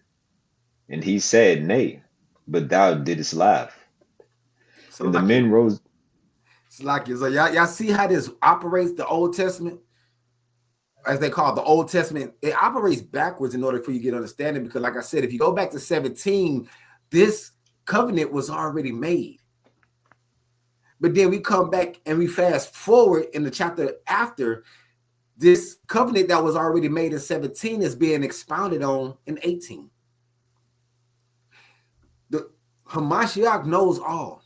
And he said, Nay, but thou didst laugh. So And the like men rose. it's like so y'all see how this operates the Old Testament, as they call it, the Old Testament. It operates backwards in order for you to get understanding. Because, like I said, if you go back to 17, this covenant was already made. But then we come back and we fast forward in the chapter after, this covenant that was already made in 17 is being expounded on in 18. The Hamashiach knows all.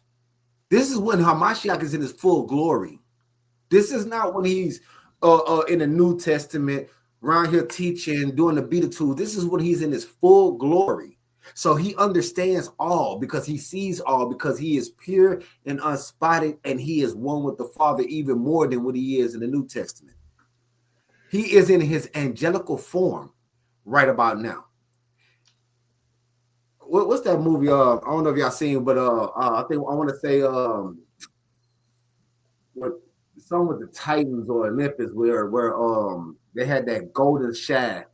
This is when Hamashiach is in his full glory. This is not when he's in the New Testament, around here teaching, doing the Beatitudes. This is when he's in his full glory. So he understands all because he sees all, because he is pure and unspotted, and he is one with the Father even more than what he is in the New Testament. He is in his angelical form right about now. What's that movie? I don't know if y'all seen, but I think I want to say what some with the Titans or Olympus where they had that golden shaft,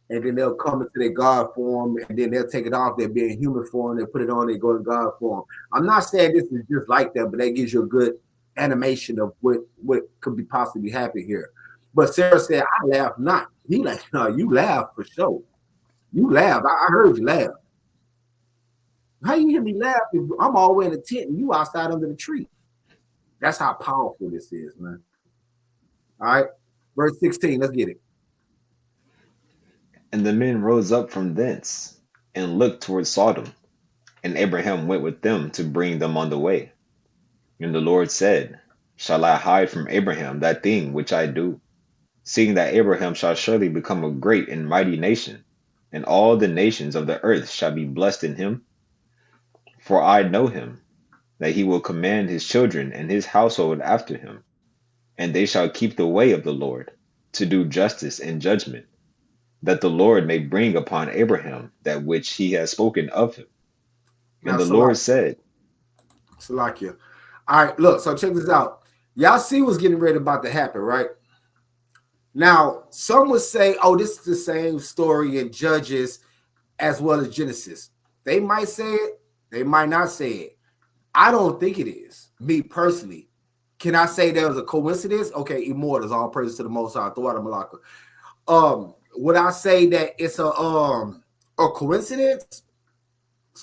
and then they'll come into their God form, and then they'll take it off. They'll be in human form. They put it on. They go in God form. I'm not saying this is just like that, but that gives you a good animation of what could be possibly happening here. But Sarah said, "I laugh not." He like, "No, you laugh for sure. You laugh. I heard you laugh. How you hear me laugh if I'm all the way in the tent and you outside under the tree?" That's how powerful this is, man. All right, verse 16. Let's get it. And the men rose up from thence, and looked toward Sodom. And Abraham went with them to bring them on the way. And the Lord said, Shall I hide from Abraham that thing which I do? Seeing that Abraham shall surely become a great and mighty nation, and all the nations of the earth shall be blessed in him. For I know him, that he will command his children and his household after him, and they shall keep the way of the Lord, to do justice and judgment, that the Lord may bring upon Abraham that which he has spoken of him. And Now, the Lord said, Salakia. All right, look, so check this out. Y'all see what's getting ready about to happen, right? Now, some would say, oh, this is the same story in Judges as well as Genesis. They might say it, they might not say it. I don't think it is, me personally. Can I say there was a coincidence? Okay, immortals, all praises to the Most High, throughout the Malacca. Would I say that it's a coincidence?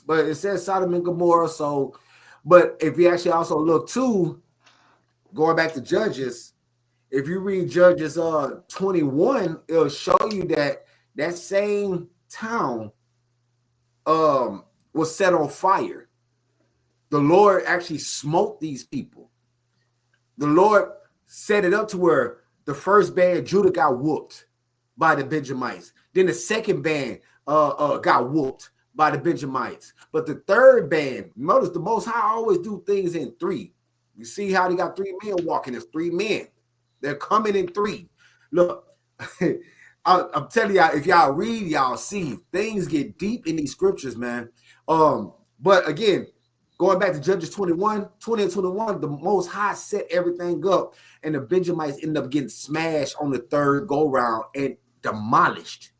But it says Sodom and Gomorrah, so, but if you actually also look too, going back to Judges, if you read Judges 21, it'll show you that that same town was set on fire. The Lord actually smote these people. The Lord set it up to where the first band, Judah, got whooped by the Benjamites. Then the second band got whooped by the Benjamites. But the third band, notice the Most High always do things in three. You see how they got three men walking? There's three men. They're coming in three. Look, I'm telling y'all, if y'all read, y'all see things get deep in these scriptures, man. But again, going back to Judges 20 and 21, the Most High set everything up, and the Benjamites ended up getting smashed on the third go-round and demolished.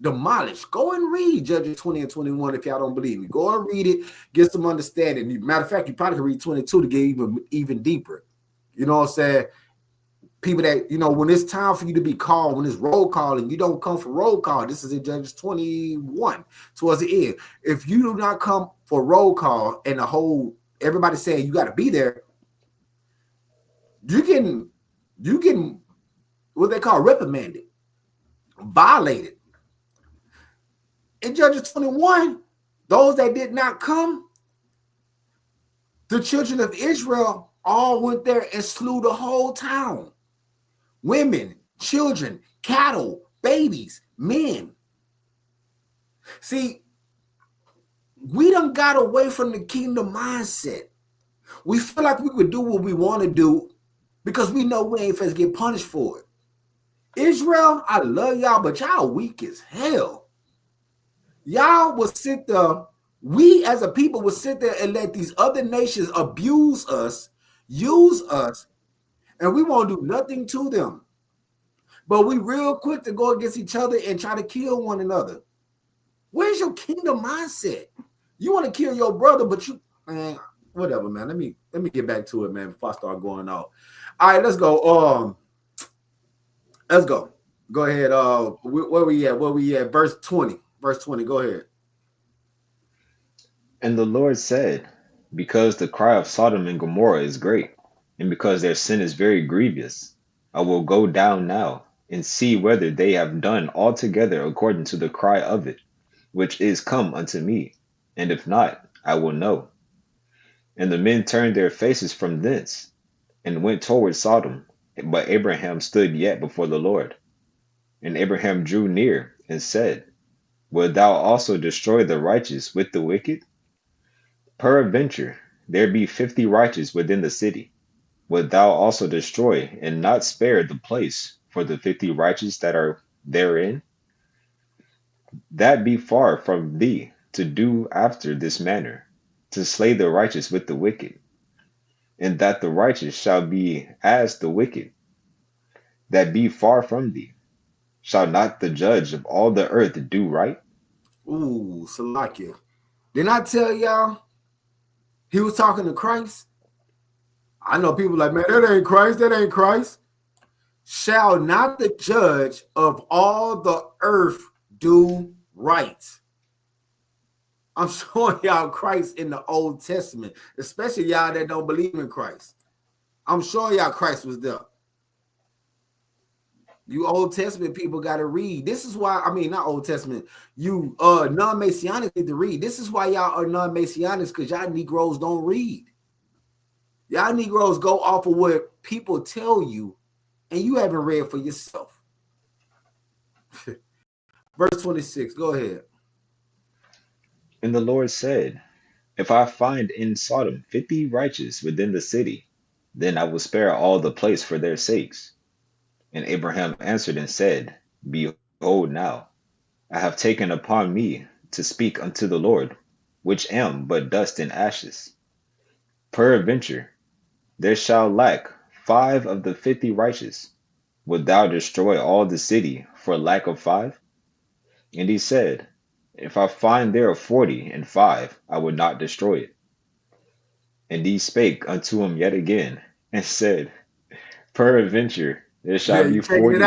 Go and read Judges 20 and 21 if y'all don't believe me. Go and read it, get some understanding. Matter of fact, you probably can read 22 to get even deeper. You know what I'm saying? People that, you know, when it's time for you to be called, when it's roll call and you don't come for roll call, this is in Judges 21 towards the end. If you do not come for roll call and the whole everybody saying you got to be there, you can what they call reprimanded, violated. In Judges 21, those that did not come, the children of Israel all went there and slew the whole town. Women, children, cattle, babies, men. See, we done got away from the kingdom mindset. We feel like we could do what we want to do because we know we ain't supposed to get punished for it. Israel, I love y'all, but y'all weak as hell. Y'all will sit there We as a people will sit there and let these other nations abuse us, use us, and we won't do nothing to them. But we real quick to go against each other and try to kill one another. Where's your kingdom mindset? You want to kill your brother, but you, man, whatever, man. Let me get back to it, man, before I start going off. All right, let's go. Let's go. Go ahead. Where we at? Where we at? Verse 20. Verse 20. Go ahead. And the Lord said, because the cry of Sodom and Gomorrah is great, and because their sin is very grievous, I will go down now and see whether they have done altogether according to the cry of it, which is come unto me, and if not, I will know. And the men turned their faces from thence, and went toward Sodom, but Abraham stood yet before the Lord. And Abraham drew near, and said, wilt thou also destroy the righteous with the wicked? Peradventure there be 50 righteous within the city. Wilt thou also destroy, and not spare the place for the 50 righteous that are therein? That be far from thee to do after this manner, to slay the righteous with the wicked, and that the righteous shall be as the wicked. That be far from thee. Shall not the judge of all the earth do right? Ooh, Salakia. Didn't I tell y'all he was talking to Christ? I know people like, man, that ain't Christ. That ain't Christ. Shall not the judge of all the earth do right? I'm showing y'all Christ in the Old Testament, especially y'all that don't believe in Christ. I'm showing y'all Christ was there. You Old Testament people got to read. This is why, I mean, not Old Testament, you non-Messianics need to read. This is why y'all are non-Messianics, because y'all Negroes don't read. Y'all Negroes go off of what people tell you, and you haven't read for yourself. Verse 26, go ahead. And the Lord said, if I find in Sodom 50 righteous within the city, then I will spare all the place for their sakes. And Abraham answered and said, behold now, I have taken upon me to speak unto the Lord, which am but dust and ashes. Peradventure, there shall lack 5 of the 50 righteous. Wilt thou destroy all the city for lack of 5? And he said, if I find there 40 and 5, I would not destroy it. And he spake unto him yet again, and said, peradventure, there shall be 40.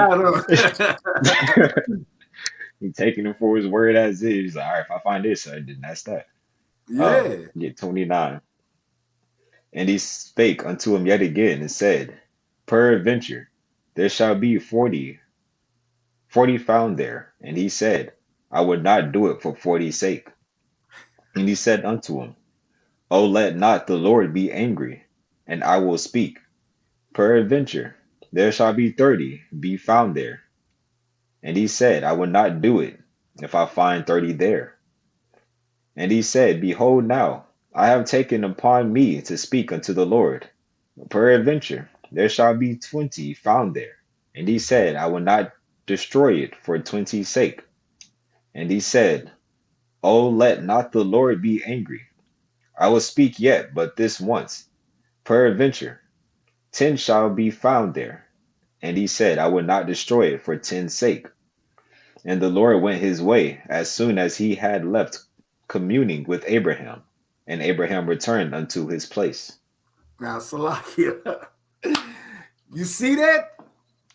He taking him for his word as is. He's like, all right, if I find this, then that's that. Yeah. Get 29. And he spake unto him yet again, and said, peradventure, there shall be 40 found there. And he said, I would not do it for 40's sake. And he said unto him, O let not the Lord be angry, and I will speak. Peradventure, there shall be 30 be found there. And he said, I will not do it, if I find 30 there. And he said, behold now, I have taken upon me to speak unto the Lord. Peradventure, there shall be 20 found there. And he said, I will not destroy it for 20's sake. And he said, O let not the Lord be angry. I will speak yet but this once. Peradventure, 10 shall be found there. And he said, I will not destroy it for 10's sake. And the Lord went his way as soon as he had left communing with Abraham. And Abraham returned unto his place. Now, Salakia, you see that?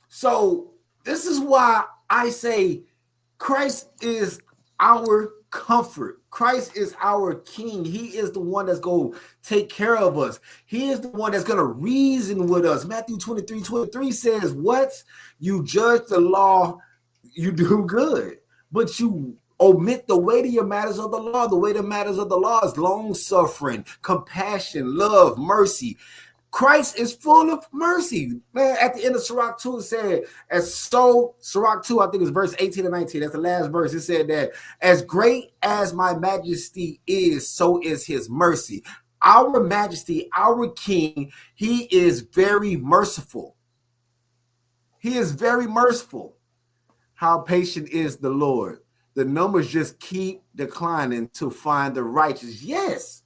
So this is why I say Christ is our comfort. Christ is our king. He is the one that's going to take care of us. He is the one that's going to reason with us. Matthew 23:23 says, what? You judge the law, you do good, but you omit the weightier matters of the law. The weightier matters of the law is long suffering, compassion, love, mercy. Christ is full of mercy. Man, at the end of Sirach 2, it said, Sirach 2, I think it's verse 18 and 19. That's the last verse. It said that as great as my majesty is, so is his mercy. Our majesty, our king, he is very merciful. He is very merciful. How patient is the Lord? the numbers just keep declining to find the righteous. Yes.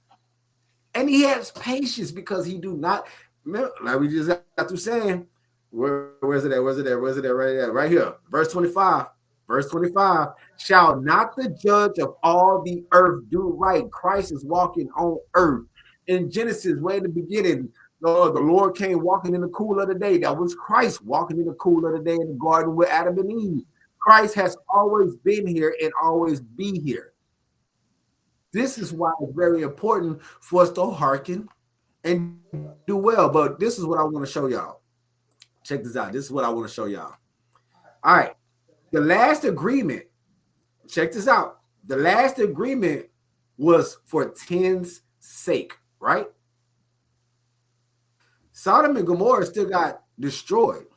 And he has patience because he do not, like we just got through saying, where's it at? Where's it at? Where's it at? Right there, right here. Verse 25. Verse 25. Shall not the judge of all the earth do right? Christ is walking on earth. In Genesis, way in the beginning, the Lord came walking in the cool of the day. That was Christ walking in the cool of the day in the garden with Adam and Eve. Christ has always been here and always be here. This is why it's very important for us to hearken and do well. But this is what I want to show y'all. Check this out. This is what I want to show y'all. All right. The last agreement, check this out. The last agreement was for 10's sake, right? Sodom and Gomorrah still got destroyed.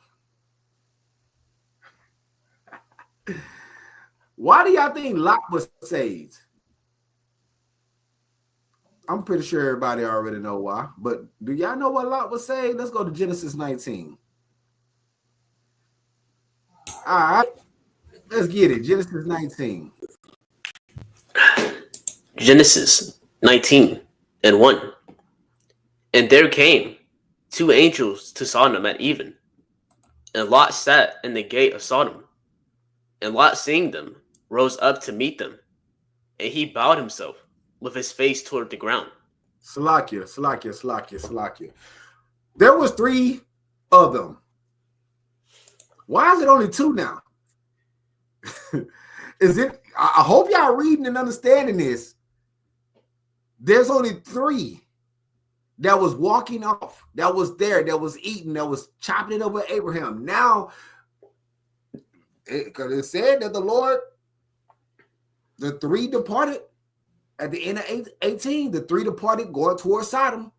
Why do y'all think Lot was saved? I'm pretty sure everybody already know why, but do y'all know what Lot was saved? Let's go to Genesis 19. All right, let's get it. Genesis 19. Genesis 19:1. And there came 2 angels to Sodom at even, and Lot sat in the gate of Sodom. And Lot, seeing them, rose up to meet them, and he bowed himself with his face toward the ground. Salakia. There was 3 of them. Why is it only 2 now? Is it? I hope y'all reading and understanding this. There's only 3 that was walking off, that was there, that was eating, that was chopping it up with Abraham. Now, because it said that the Lord, the 3 departed at the end of 18. The 3 departed going towards Sodom,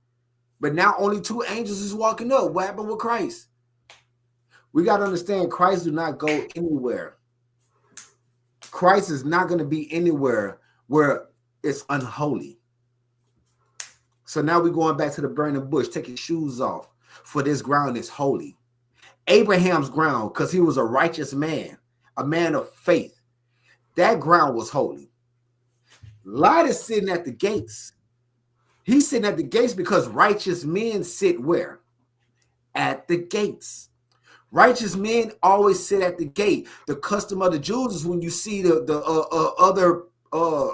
but now only 2 angels is walking up. What happened with Christ? We got to understand Christ do not go anywhere. Christ is not going to be anywhere where it's unholy. So now we're going back to the burning bush, taking shoes off, for this ground is holy. Abraham's ground, because he was a righteous man, a man of faith. That ground was holy. Lot is sitting at the gates. He's sitting at the gates because righteous men sit where? At the gates. Righteous men always sit at the gate. The custom of the Jews is when you see the other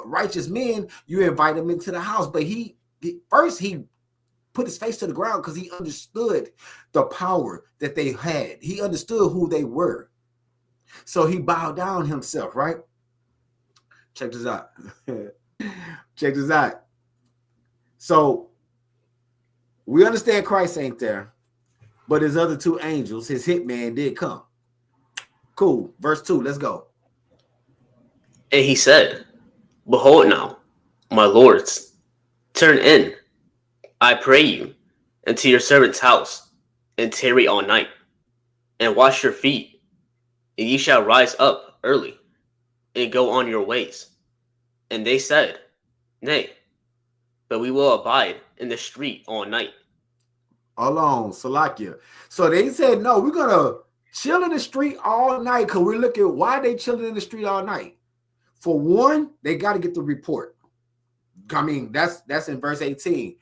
righteous men, you invite them into the house. But he put his face to the ground because he understood the power that they had. He understood who they were. So he bowed down himself, right? Check this out. Check this out. So we understand Christ ain't there, but his other 2 angels, his hitman, did come. Cool. Verse 2, let's go. And he said, Behold now, my lords, turn in, I pray you, into your servant's house, and tarry all night, and wash your feet, and ye shall rise up early, and go on your ways. And they said, Nay, but we will abide in the street all night. Alone, Salakia. So they said, no, we're going to chill in the street all night because we're looking why they chilling in the street all night. For one, they got to get the report. I mean, that's in verse 18.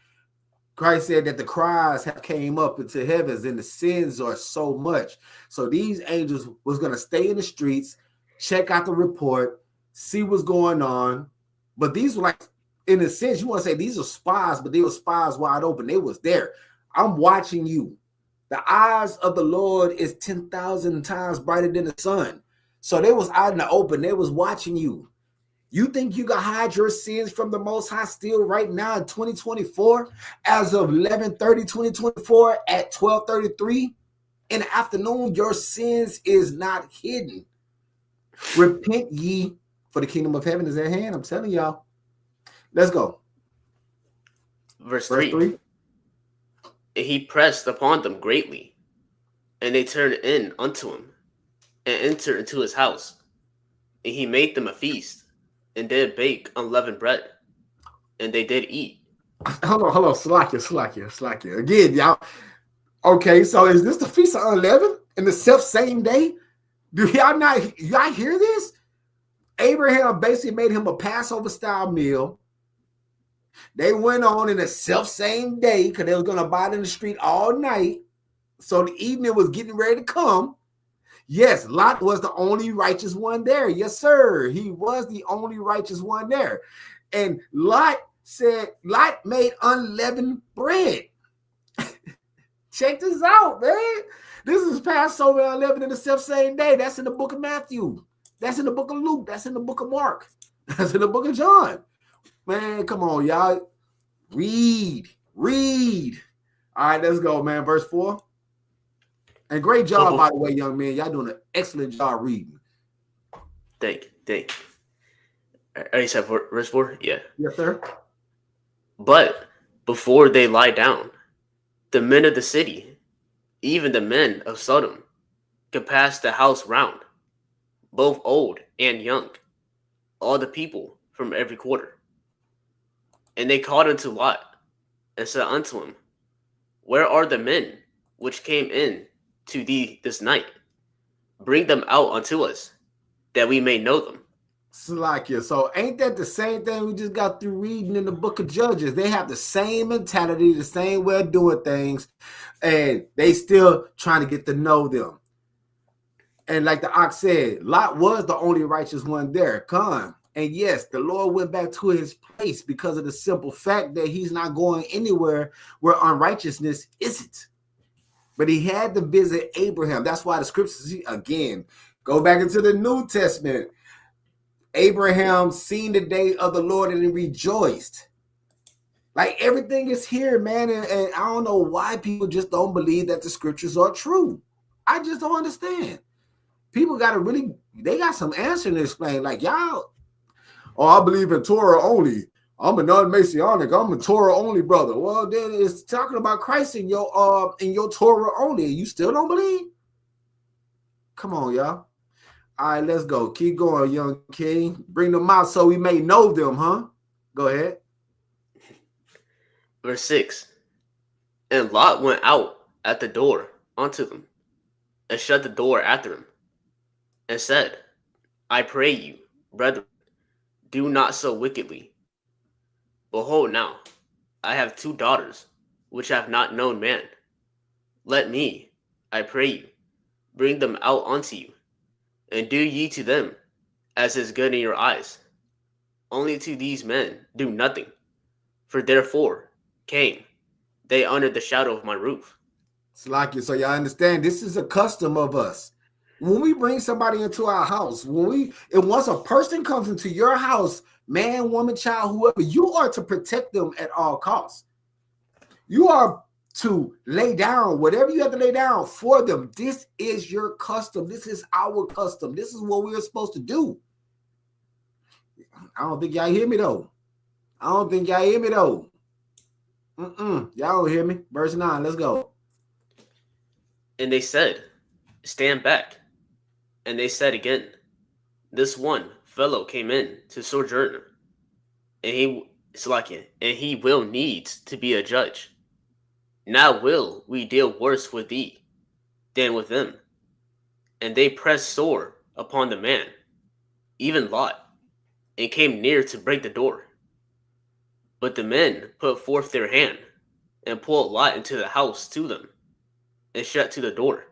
Christ said that the cries have came up into heavens and the sins are so much. So these angels was going to stay in the streets, check out the report, see what's going on. But these were like, in a sense, you want to say these are spies, but they were spies wide open. They was there. I'm watching you. The eyes of the Lord is 10,000 times brighter than the sun. So they was out in the open. They was watching you. You think you can hide your sins from the Most High still right now in 2024, as of 11/30/2024 at 12:33 in the afternoon? Your sins is not hidden. Repent ye, for the kingdom of heaven is at hand. I'm telling y'all. Let's go. Verse 3. And he pressed upon them greatly, and they turned in unto him, and entered into his house. And he made them a feast, and did bake unleavened bread, and they did eat. Hold on, Slakia. Again, y'all. Okay, so is this the feast of unleavened in the self same day? Do y'all hear this? Abraham basically made him a Passover style meal. They went on in the self-same day because they was going to abide in the street all night. So the evening was getting ready to come. Yes, Lot was the only righteous one there. Yes, sir. He was the only righteous one there. And Lot made unleavened bread. Check this out, man. This is Passover unleavened in the self-same day. That's in the book of Matthew. That's in the book of Luke. That's in the book of Mark. That's in the book of John. Man, come on, y'all. Read. All right, let's go, man. Verse 4. And great job, by the way, young man. Y'all doing an excellent job reading. Thank you. Are you said verse 4? Yeah. Yes, sir. But before they lie down, the men of the city, even the men of Sodom, could pass the house round, both old and young, all the people from every quarter. And they called unto Lot, and said unto him, Where are the men which came in to thee this night? Bring them out unto us, that we may know them. Slakia. So ain't that the same thing we just got through reading in the book of Judges? They have the same mentality, the same way of doing things, and they still trying to get to know them. And like the ox said, Lot was the only righteous one there. And yes, the Lord went back to his place because of the simple fact that he's not going anywhere where unrighteousness isn't. But he had to visit Abraham. That's why the scriptures, again, go back into the New Testament. Abraham seen the day of the Lord and he rejoiced. Like everything is here, man. And I don't know why people just don't believe that the scriptures are true. I just don't understand. People got to they got some answer to explain. Like, y'all, I believe in Torah only. I'm a non-Messianic. I'm a Torah only brother. Well, then it's talking about Christ in your Torah only. You still don't believe? Come on, y'all. All right, let's go. Keep going, young king. Bring them out so we may know them, huh? Go ahead. Verse 6. And Lot went out at the door unto them, and shut the door after him, and said, I pray you, brethren, do not so wickedly. Behold now, I have 2 daughters, which have not known man. Let me, I pray you, bring them out unto you, and do ye to them as is good in your eyes. Only to these men do nothing, for therefore came they under the shadow of my roof. Slakia, so y'all understand, this is a custom of us. When we bring somebody into our house, once a person comes into your house, man, woman, child, whoever, you are to protect them at all costs. You are to lay down whatever you have to lay down for them. This is your custom. This is our custom. This is what we're supposed to do. I don't think y'all hear me though. Y'all don't hear me. Verse 9, let's go. And they said, Stand back. And they said again, This one fellow came in to sojourner, and he will needs to be a judge. Now will we deal worse with thee than with them. And they pressed sore upon the man, even Lot, and came near to break the door. But the men put forth their hand, and pulled Lot into the house to them, and shut to the door.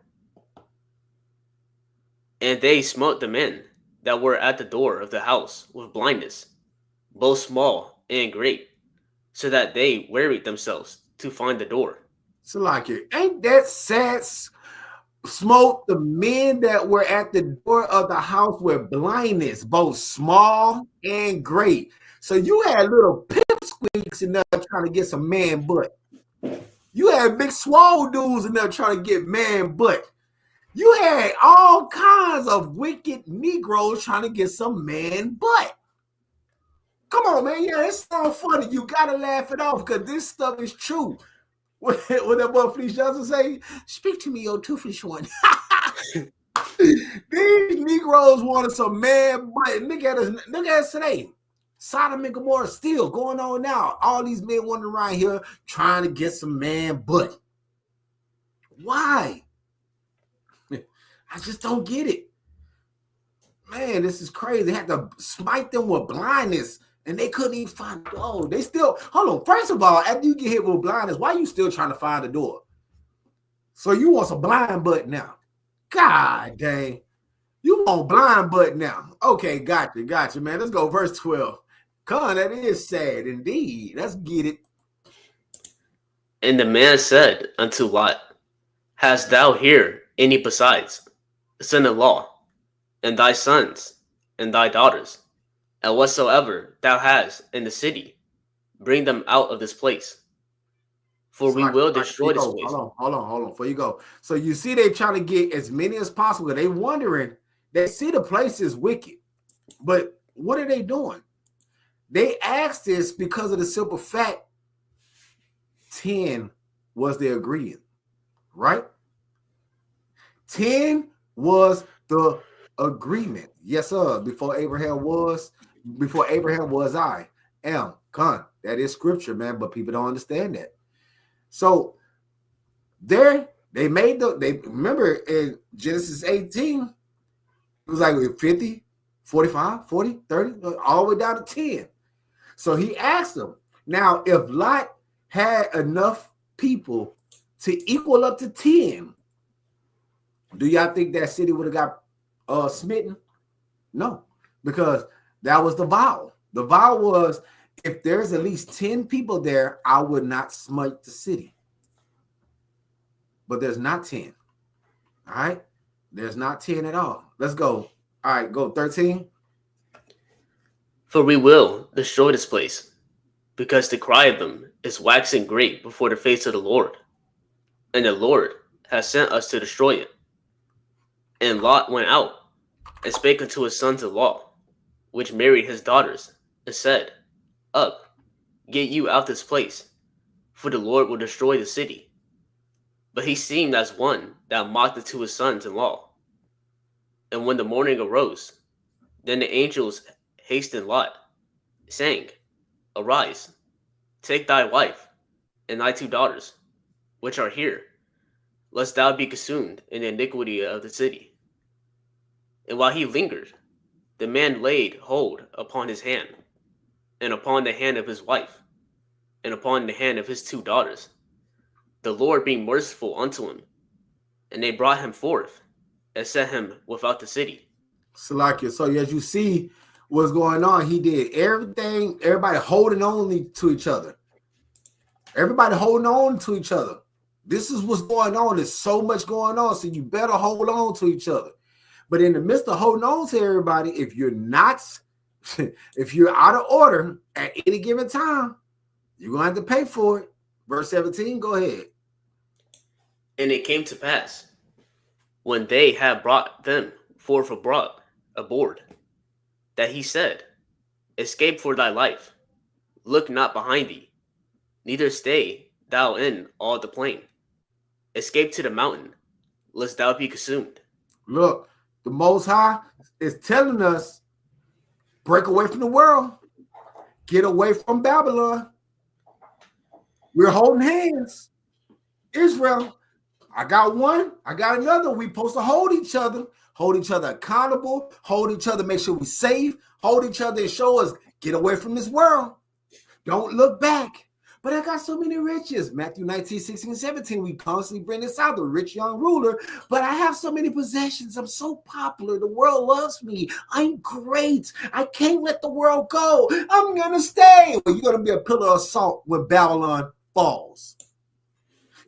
And they smote the men that were at the door of the house with blindness, both small and great, so that they wearied themselves to find the door. So like it, ain't that sad? Smote the men that were at the door of the house with blindness, both small and great. So you had little pipsqueaks in there trying to get some man butt. You had big swole dudes in there trying to get man butt. You had all kinds of wicked Negroes trying to get some man butt. Come on, man. Yeah, it sounds funny. You got to laugh it off because this stuff is true. What that boy Felice Johnson say? Speak to me, your two-fish one. These Negroes wanted some man butt. Look at us today. Sodom and Ghibbor still going on now. All these men wandering around here trying to get some man butt. Why? I just don't get it. Man, this is crazy. They had to smite them with blindness, and they couldn't even find the door. They still, hold on. First of all, after you get hit with blindness, why are you still trying to find the door? So you want some blind button now? God dang. You want blind button now. Okay, gotcha, man. Let's go verse 12. Con, that is sad indeed. Let's get it. And the man said unto Lot, Hast thou here any besides, son-in-law, and thy sons, and thy daughters, and whatsoever thou hast in the city, bring them out of this place, for we will destroy this place. Hold on. Before you go. So you see they trying to get as many as possible. They wondering, they see the place is wicked, but what are they doing? They asked this because of the simple fact 10 was the agreement, right? 10 was the agreement. Yes, sir. Before Abraham was I am. Con. That is scripture, man, but people don't understand that. So they remember in Genesis 18, it was like 50, 45, 40, 30, all the way down to 10. So he asked them, now, if Lot had enough people to equal up to 10, do y'all think that city would have got smitten? No, because that was the vow. The vow was, if there's at least 10 people there, I would not smite the city. But there's not 10. All right? There's not 10 at all. Let's go. All right, go 13. For we will destroy this place, because the cry of them is waxing great before the face of the Lord, and the Lord has sent us to destroy it. And Lot went out and spake unto his sons-in-law, which married his daughters, and said, Up, get you out this place, for the Lord will destroy the city. But he seemed as one that mocked unto his sons-in-law. And when the morning arose, then the angels hastened Lot, saying, Arise, take thy wife and thy 2 daughters, which are here, lest thou be consumed in the iniquity of the city. And while he lingered, the man laid hold upon his hand, and upon the hand of his wife, and upon the hand of his 2 daughters, the Lord being merciful unto him. And they brought him forth, and set him without the city. Salakia. So as you see what's going on, he did everything, everybody holding on to each other. Everybody holding on to each other. This is what's going on. There's so much going on, so you better hold on to each other. But in the midst of holding on to everybody, if you're out of order at any given time, you're going to have to pay for it. Verse 17, go ahead. And it came to pass, when they had brought them forth aboard, that he said, Escape for thy life, look not behind thee, neither stay thou in all the plain. Escape to the mountain, lest thou be consumed. Look, the Most High is telling us, break away from the world, get away from Babylon. We're holding hands. Israel, I got one, I got another. We supposed to hold each other accountable, hold each other, make sure we're safe, hold each other and show us, get away from this world. Don't look back. But I got so many riches. Matthew 19, 16, 17. We constantly bring this out, the rich young ruler. But I have so many possessions. I'm so popular. The world loves me. I'm great. I can't let the world go. I'm going to stay. Well, you're going to be a pillar of salt when Babylon falls.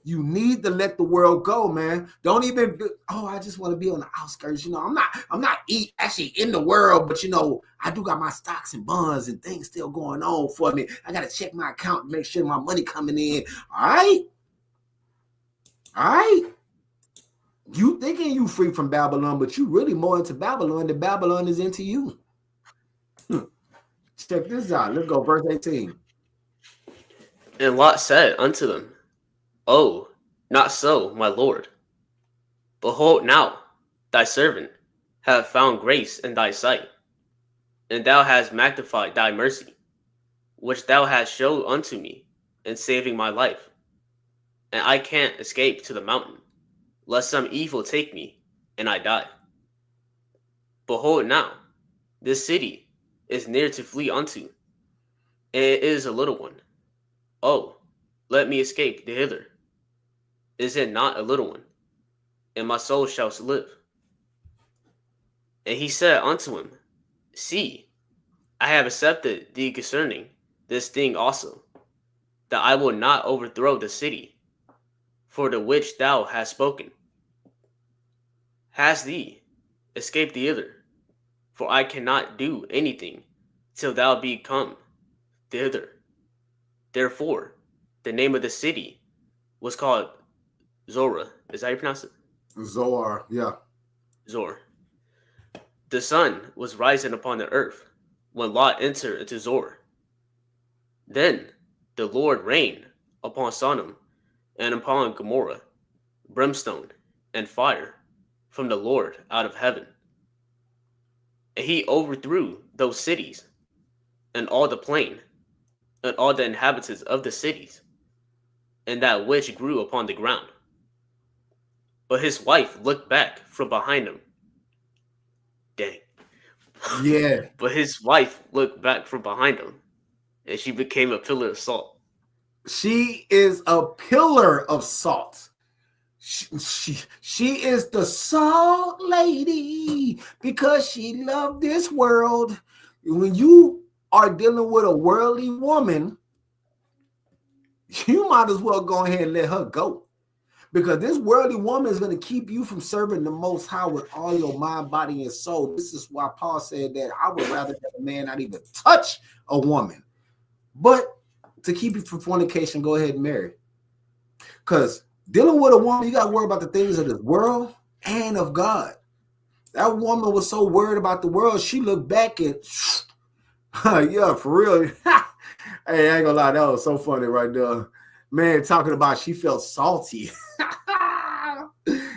You need to let the world go, man. Don't even, I just want to be on the outskirts. I'm not actually in the world, but I do got my stocks and bonds and things still going on for me. I got to check my account to make sure my money coming in. All right. You thinking you free from Babylon, but you really more into Babylon than Babylon is into you. Check this out. Let's go, verse 18. And Lot said unto them, Oh, not so, my Lord. Behold, now thy servant hath found grace in thy sight, and thou hast magnified thy mercy, which thou hast showed unto me in saving my life. And I can't escape to the mountain, lest some evil take me, and I die. Behold now, this city is near to flee unto, and it is a little one. Oh, let me escape thither. Is it not a little one? And my soul shall live. And he said unto him, See, I have accepted thee concerning this thing also, that I will not overthrow the city, for the which thou hast spoken. Hast thee escaped thither? For I cannot do anything till thou be come thither. Therefore, the name of the city was called Zorah. Is that how you pronounce it? Zoar, yeah. Zor. The sun was rising upon the earth when Lot entered into Zor. Then the Lord rained upon Sodom and upon Gomorrah brimstone and fire from the Lord out of heaven. And he overthrew those cities and all the plain and all the inhabitants of the cities and that which grew upon the ground. But his wife looked back from behind him. Dang. Yeah. But his wife looked back from behind him, and she became a pillar of salt. She is a pillar of salt. She is the salt lady because she loved this world. When you are dealing with a worldly woman, you might as well go ahead and let her go. Because this worldly woman is going to keep you from serving the Most High with all your mind, body, and soul. This is why Paul said that I would rather have a man not even touch a woman. But to keep you from fornication, go ahead and marry. Because dealing with a woman, you got to worry about the things of this world and of God. That woman was so worried about the world, she looked back and, yeah, for real. Hey, I ain't gonna lie, that was so funny right there. Man, talking about she felt salty.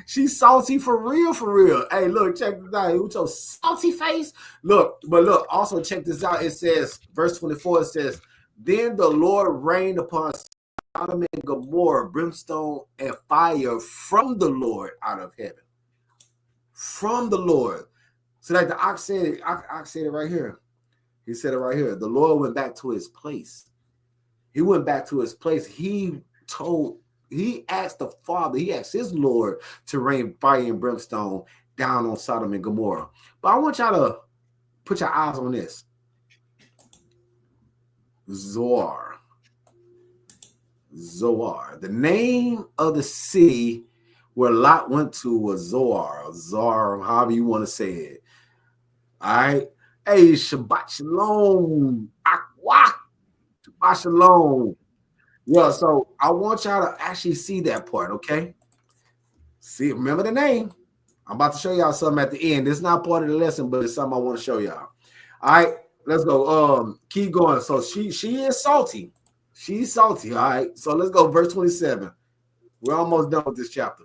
She's salty for real, for real. Hey, look, check this out. With your salty face. Look, but look, also check this out. It says, verse 24, it says, Then the Lord rained upon Sodom and Gomorrah brimstone and fire from the Lord out of heaven. From the Lord. So like the ox said it right here. He said it right here. The Lord went back to his place. He went back to his place. He asked the Father, he asked his Lord to rain fire and brimstone down on Sodom and Gomorrah. But I want y'all to put your eyes on this. Zoar. The name of the city where Lot went to was Zoar, however you want to say it. All right. Hey, Shabbat Shalom. Akwak. Shabbat Shalom. Yeah, so I want y'all to actually see that part, okay? See, remember the name. I'm about to show y'all something at the end. This is not part of the lesson, but it's something I want to show y'all. All right, let's go. Keep going. So she is salty. She's salty. All right. So let's go. Verse 27. We're almost done with this chapter.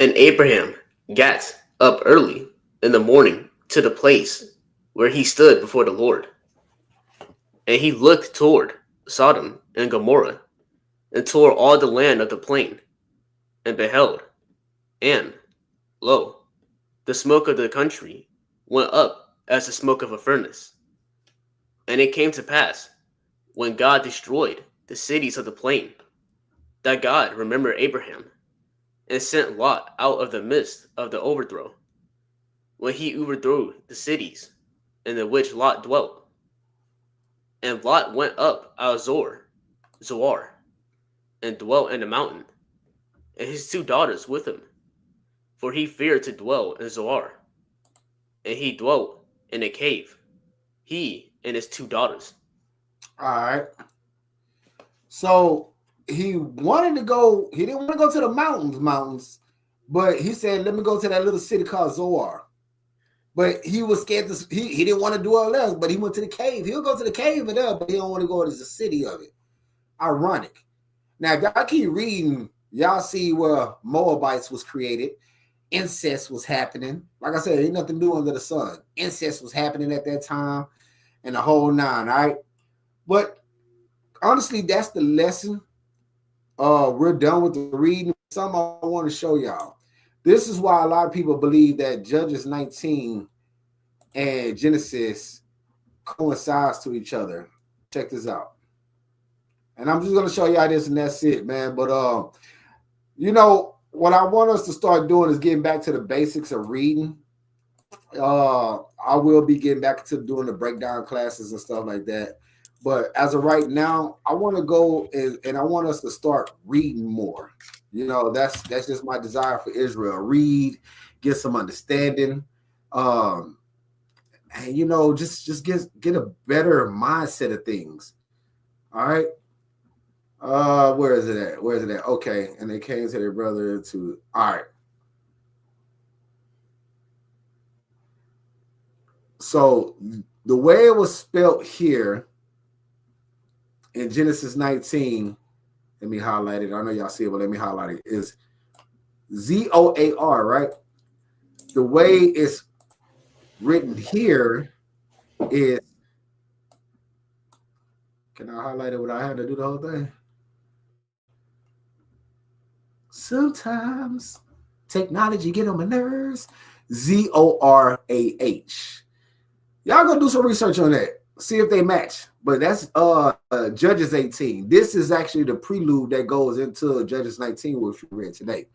And Abraham got up early in the morning to the place where he stood before the Lord. And he looked toward Sodom and Gomorrah, and toward all the land of the plain, and beheld, and lo, the smoke of the country went up as the smoke of a furnace. And it came to pass, when God destroyed the cities of the plain, that God remembered Abraham, and sent Lot out of the midst of the overthrow, when he overthrew the cities in the which Lot dwelt. And Lot went up out of Zoar, and dwelt in the mountain, and his 2 daughters with him, for he feared to dwell in Zoar. And he dwelt in a cave, he and his 2 daughters. All right. So he wanted to go, he didn't want to go to the mountains, but he said, let me go to that little city called Zoar. But he was scared to, he didn't want to do all else, but he went to the cave. He'll go to the cave and there, but he don't want to go to the city of it. Ironic. Now, if y'all keep reading, y'all see where Moabites was created. Incest was happening. Like I said, ain't nothing new under the sun. Incest was happening at that time and the whole 9, all right? But honestly, that's the lesson. We're done with the reading. Something I want to show y'all. This is why a lot of people believe that Judges 19 and Genesis coincides to each other. Check this out. And I'm just going to show y'all this, and that's it, man. But, you know, what I want us to start doing is getting back to the basics of reading. I will be getting back to doing the breakdown classes and stuff like that. But as of right now, I want to go and I want us to start reading more. You know, that's just my desire for Israel. Read, get some understanding, and you know, just get a better mindset of things. All right. Where is it at? Where is it at? Okay. And they came to their brother to, all right. So the way it was spelled here in Genesis 19, let me highlight it. I know y'all see it, but let me highlight it. Is Z-O-A-R, right? The way it's written here is, can I highlight it without having to do the whole thing? Sometimes technology get on my nerves. Z-O-R-A-H. Y'all gonna do some research on that. See if they match. But that's Judges 18. This is actually the prelude that goes into Judges 19, which we read today.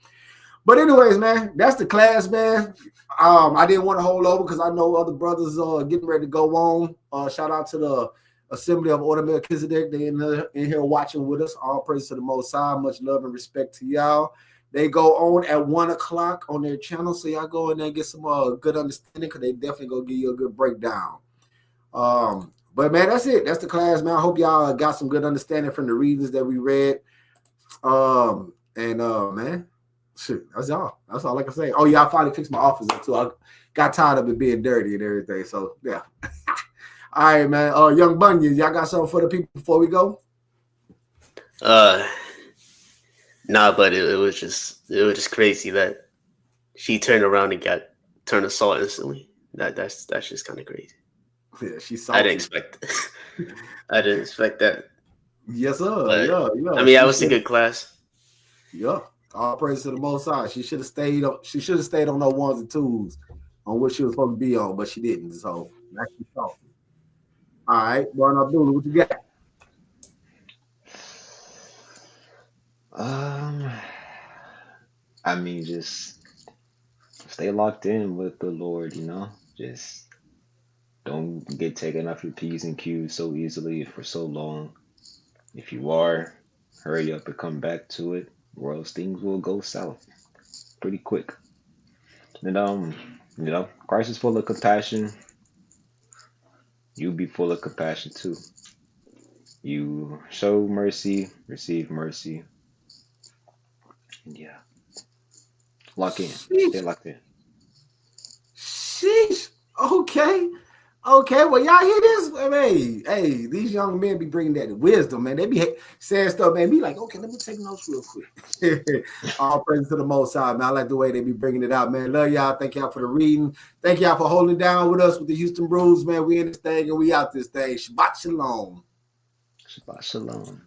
But anyways, man, that's the class, man. I didn't want to hold over because I know other brothers are getting ready to go on. Shout out to the Assembly of Order Melchizedek. They in here watching with us. All praise to the Most High. Much love and respect to y'all. They go on at 1 o'clock on their channel, so y'all go in there and get some good understanding because they definitely gonna give you a good breakdown. But man, that's it. That's the class, man. I hope y'all got some good understanding from the readings that we read. Man, shit, that's all. That's all I can say. Oh yeah, I finally fixed my office up too. I got tired of it being dirty and everything. So yeah. All right, man. Young Bunyan, y'all got something for the people before we go? Nah, but it was just crazy that she turned around and got turned assault instantly. That's just kind of crazy. Yeah, she's salty. I didn't expect that. Yes, sir. But, yeah. I mean, I was in good class. Yeah. All praise to the Most High. She should have stayed on her ones and twos on what she was supposed to be on, but she didn't. So that's the salty. All right, Barn Abdullah, what you got? I mean, just stay locked in with the Lord, you know. Just don't get taken off your P's and Q's so easily for so long. If you are, hurry up and come back to it, or else things will go south pretty quick. And you know, Christ is full of compassion. You be full of compassion too. You show mercy, receive mercy. And yeah. Lock in. Stay locked in. Sheesh. Okay. Well, y'all hear this? Hey, these young men be bringing that wisdom, man. They be saying stuff, man. Be like, okay, let me take notes real quick. All praise to the Most High, man. I like the way they be bringing it out, man. Love y'all. Thank y'all for the reading. Thank y'all for holding down with us with the Houston Brews, man. We in this thing and we out this thing. Shabbat shalom. Shabbat shalom.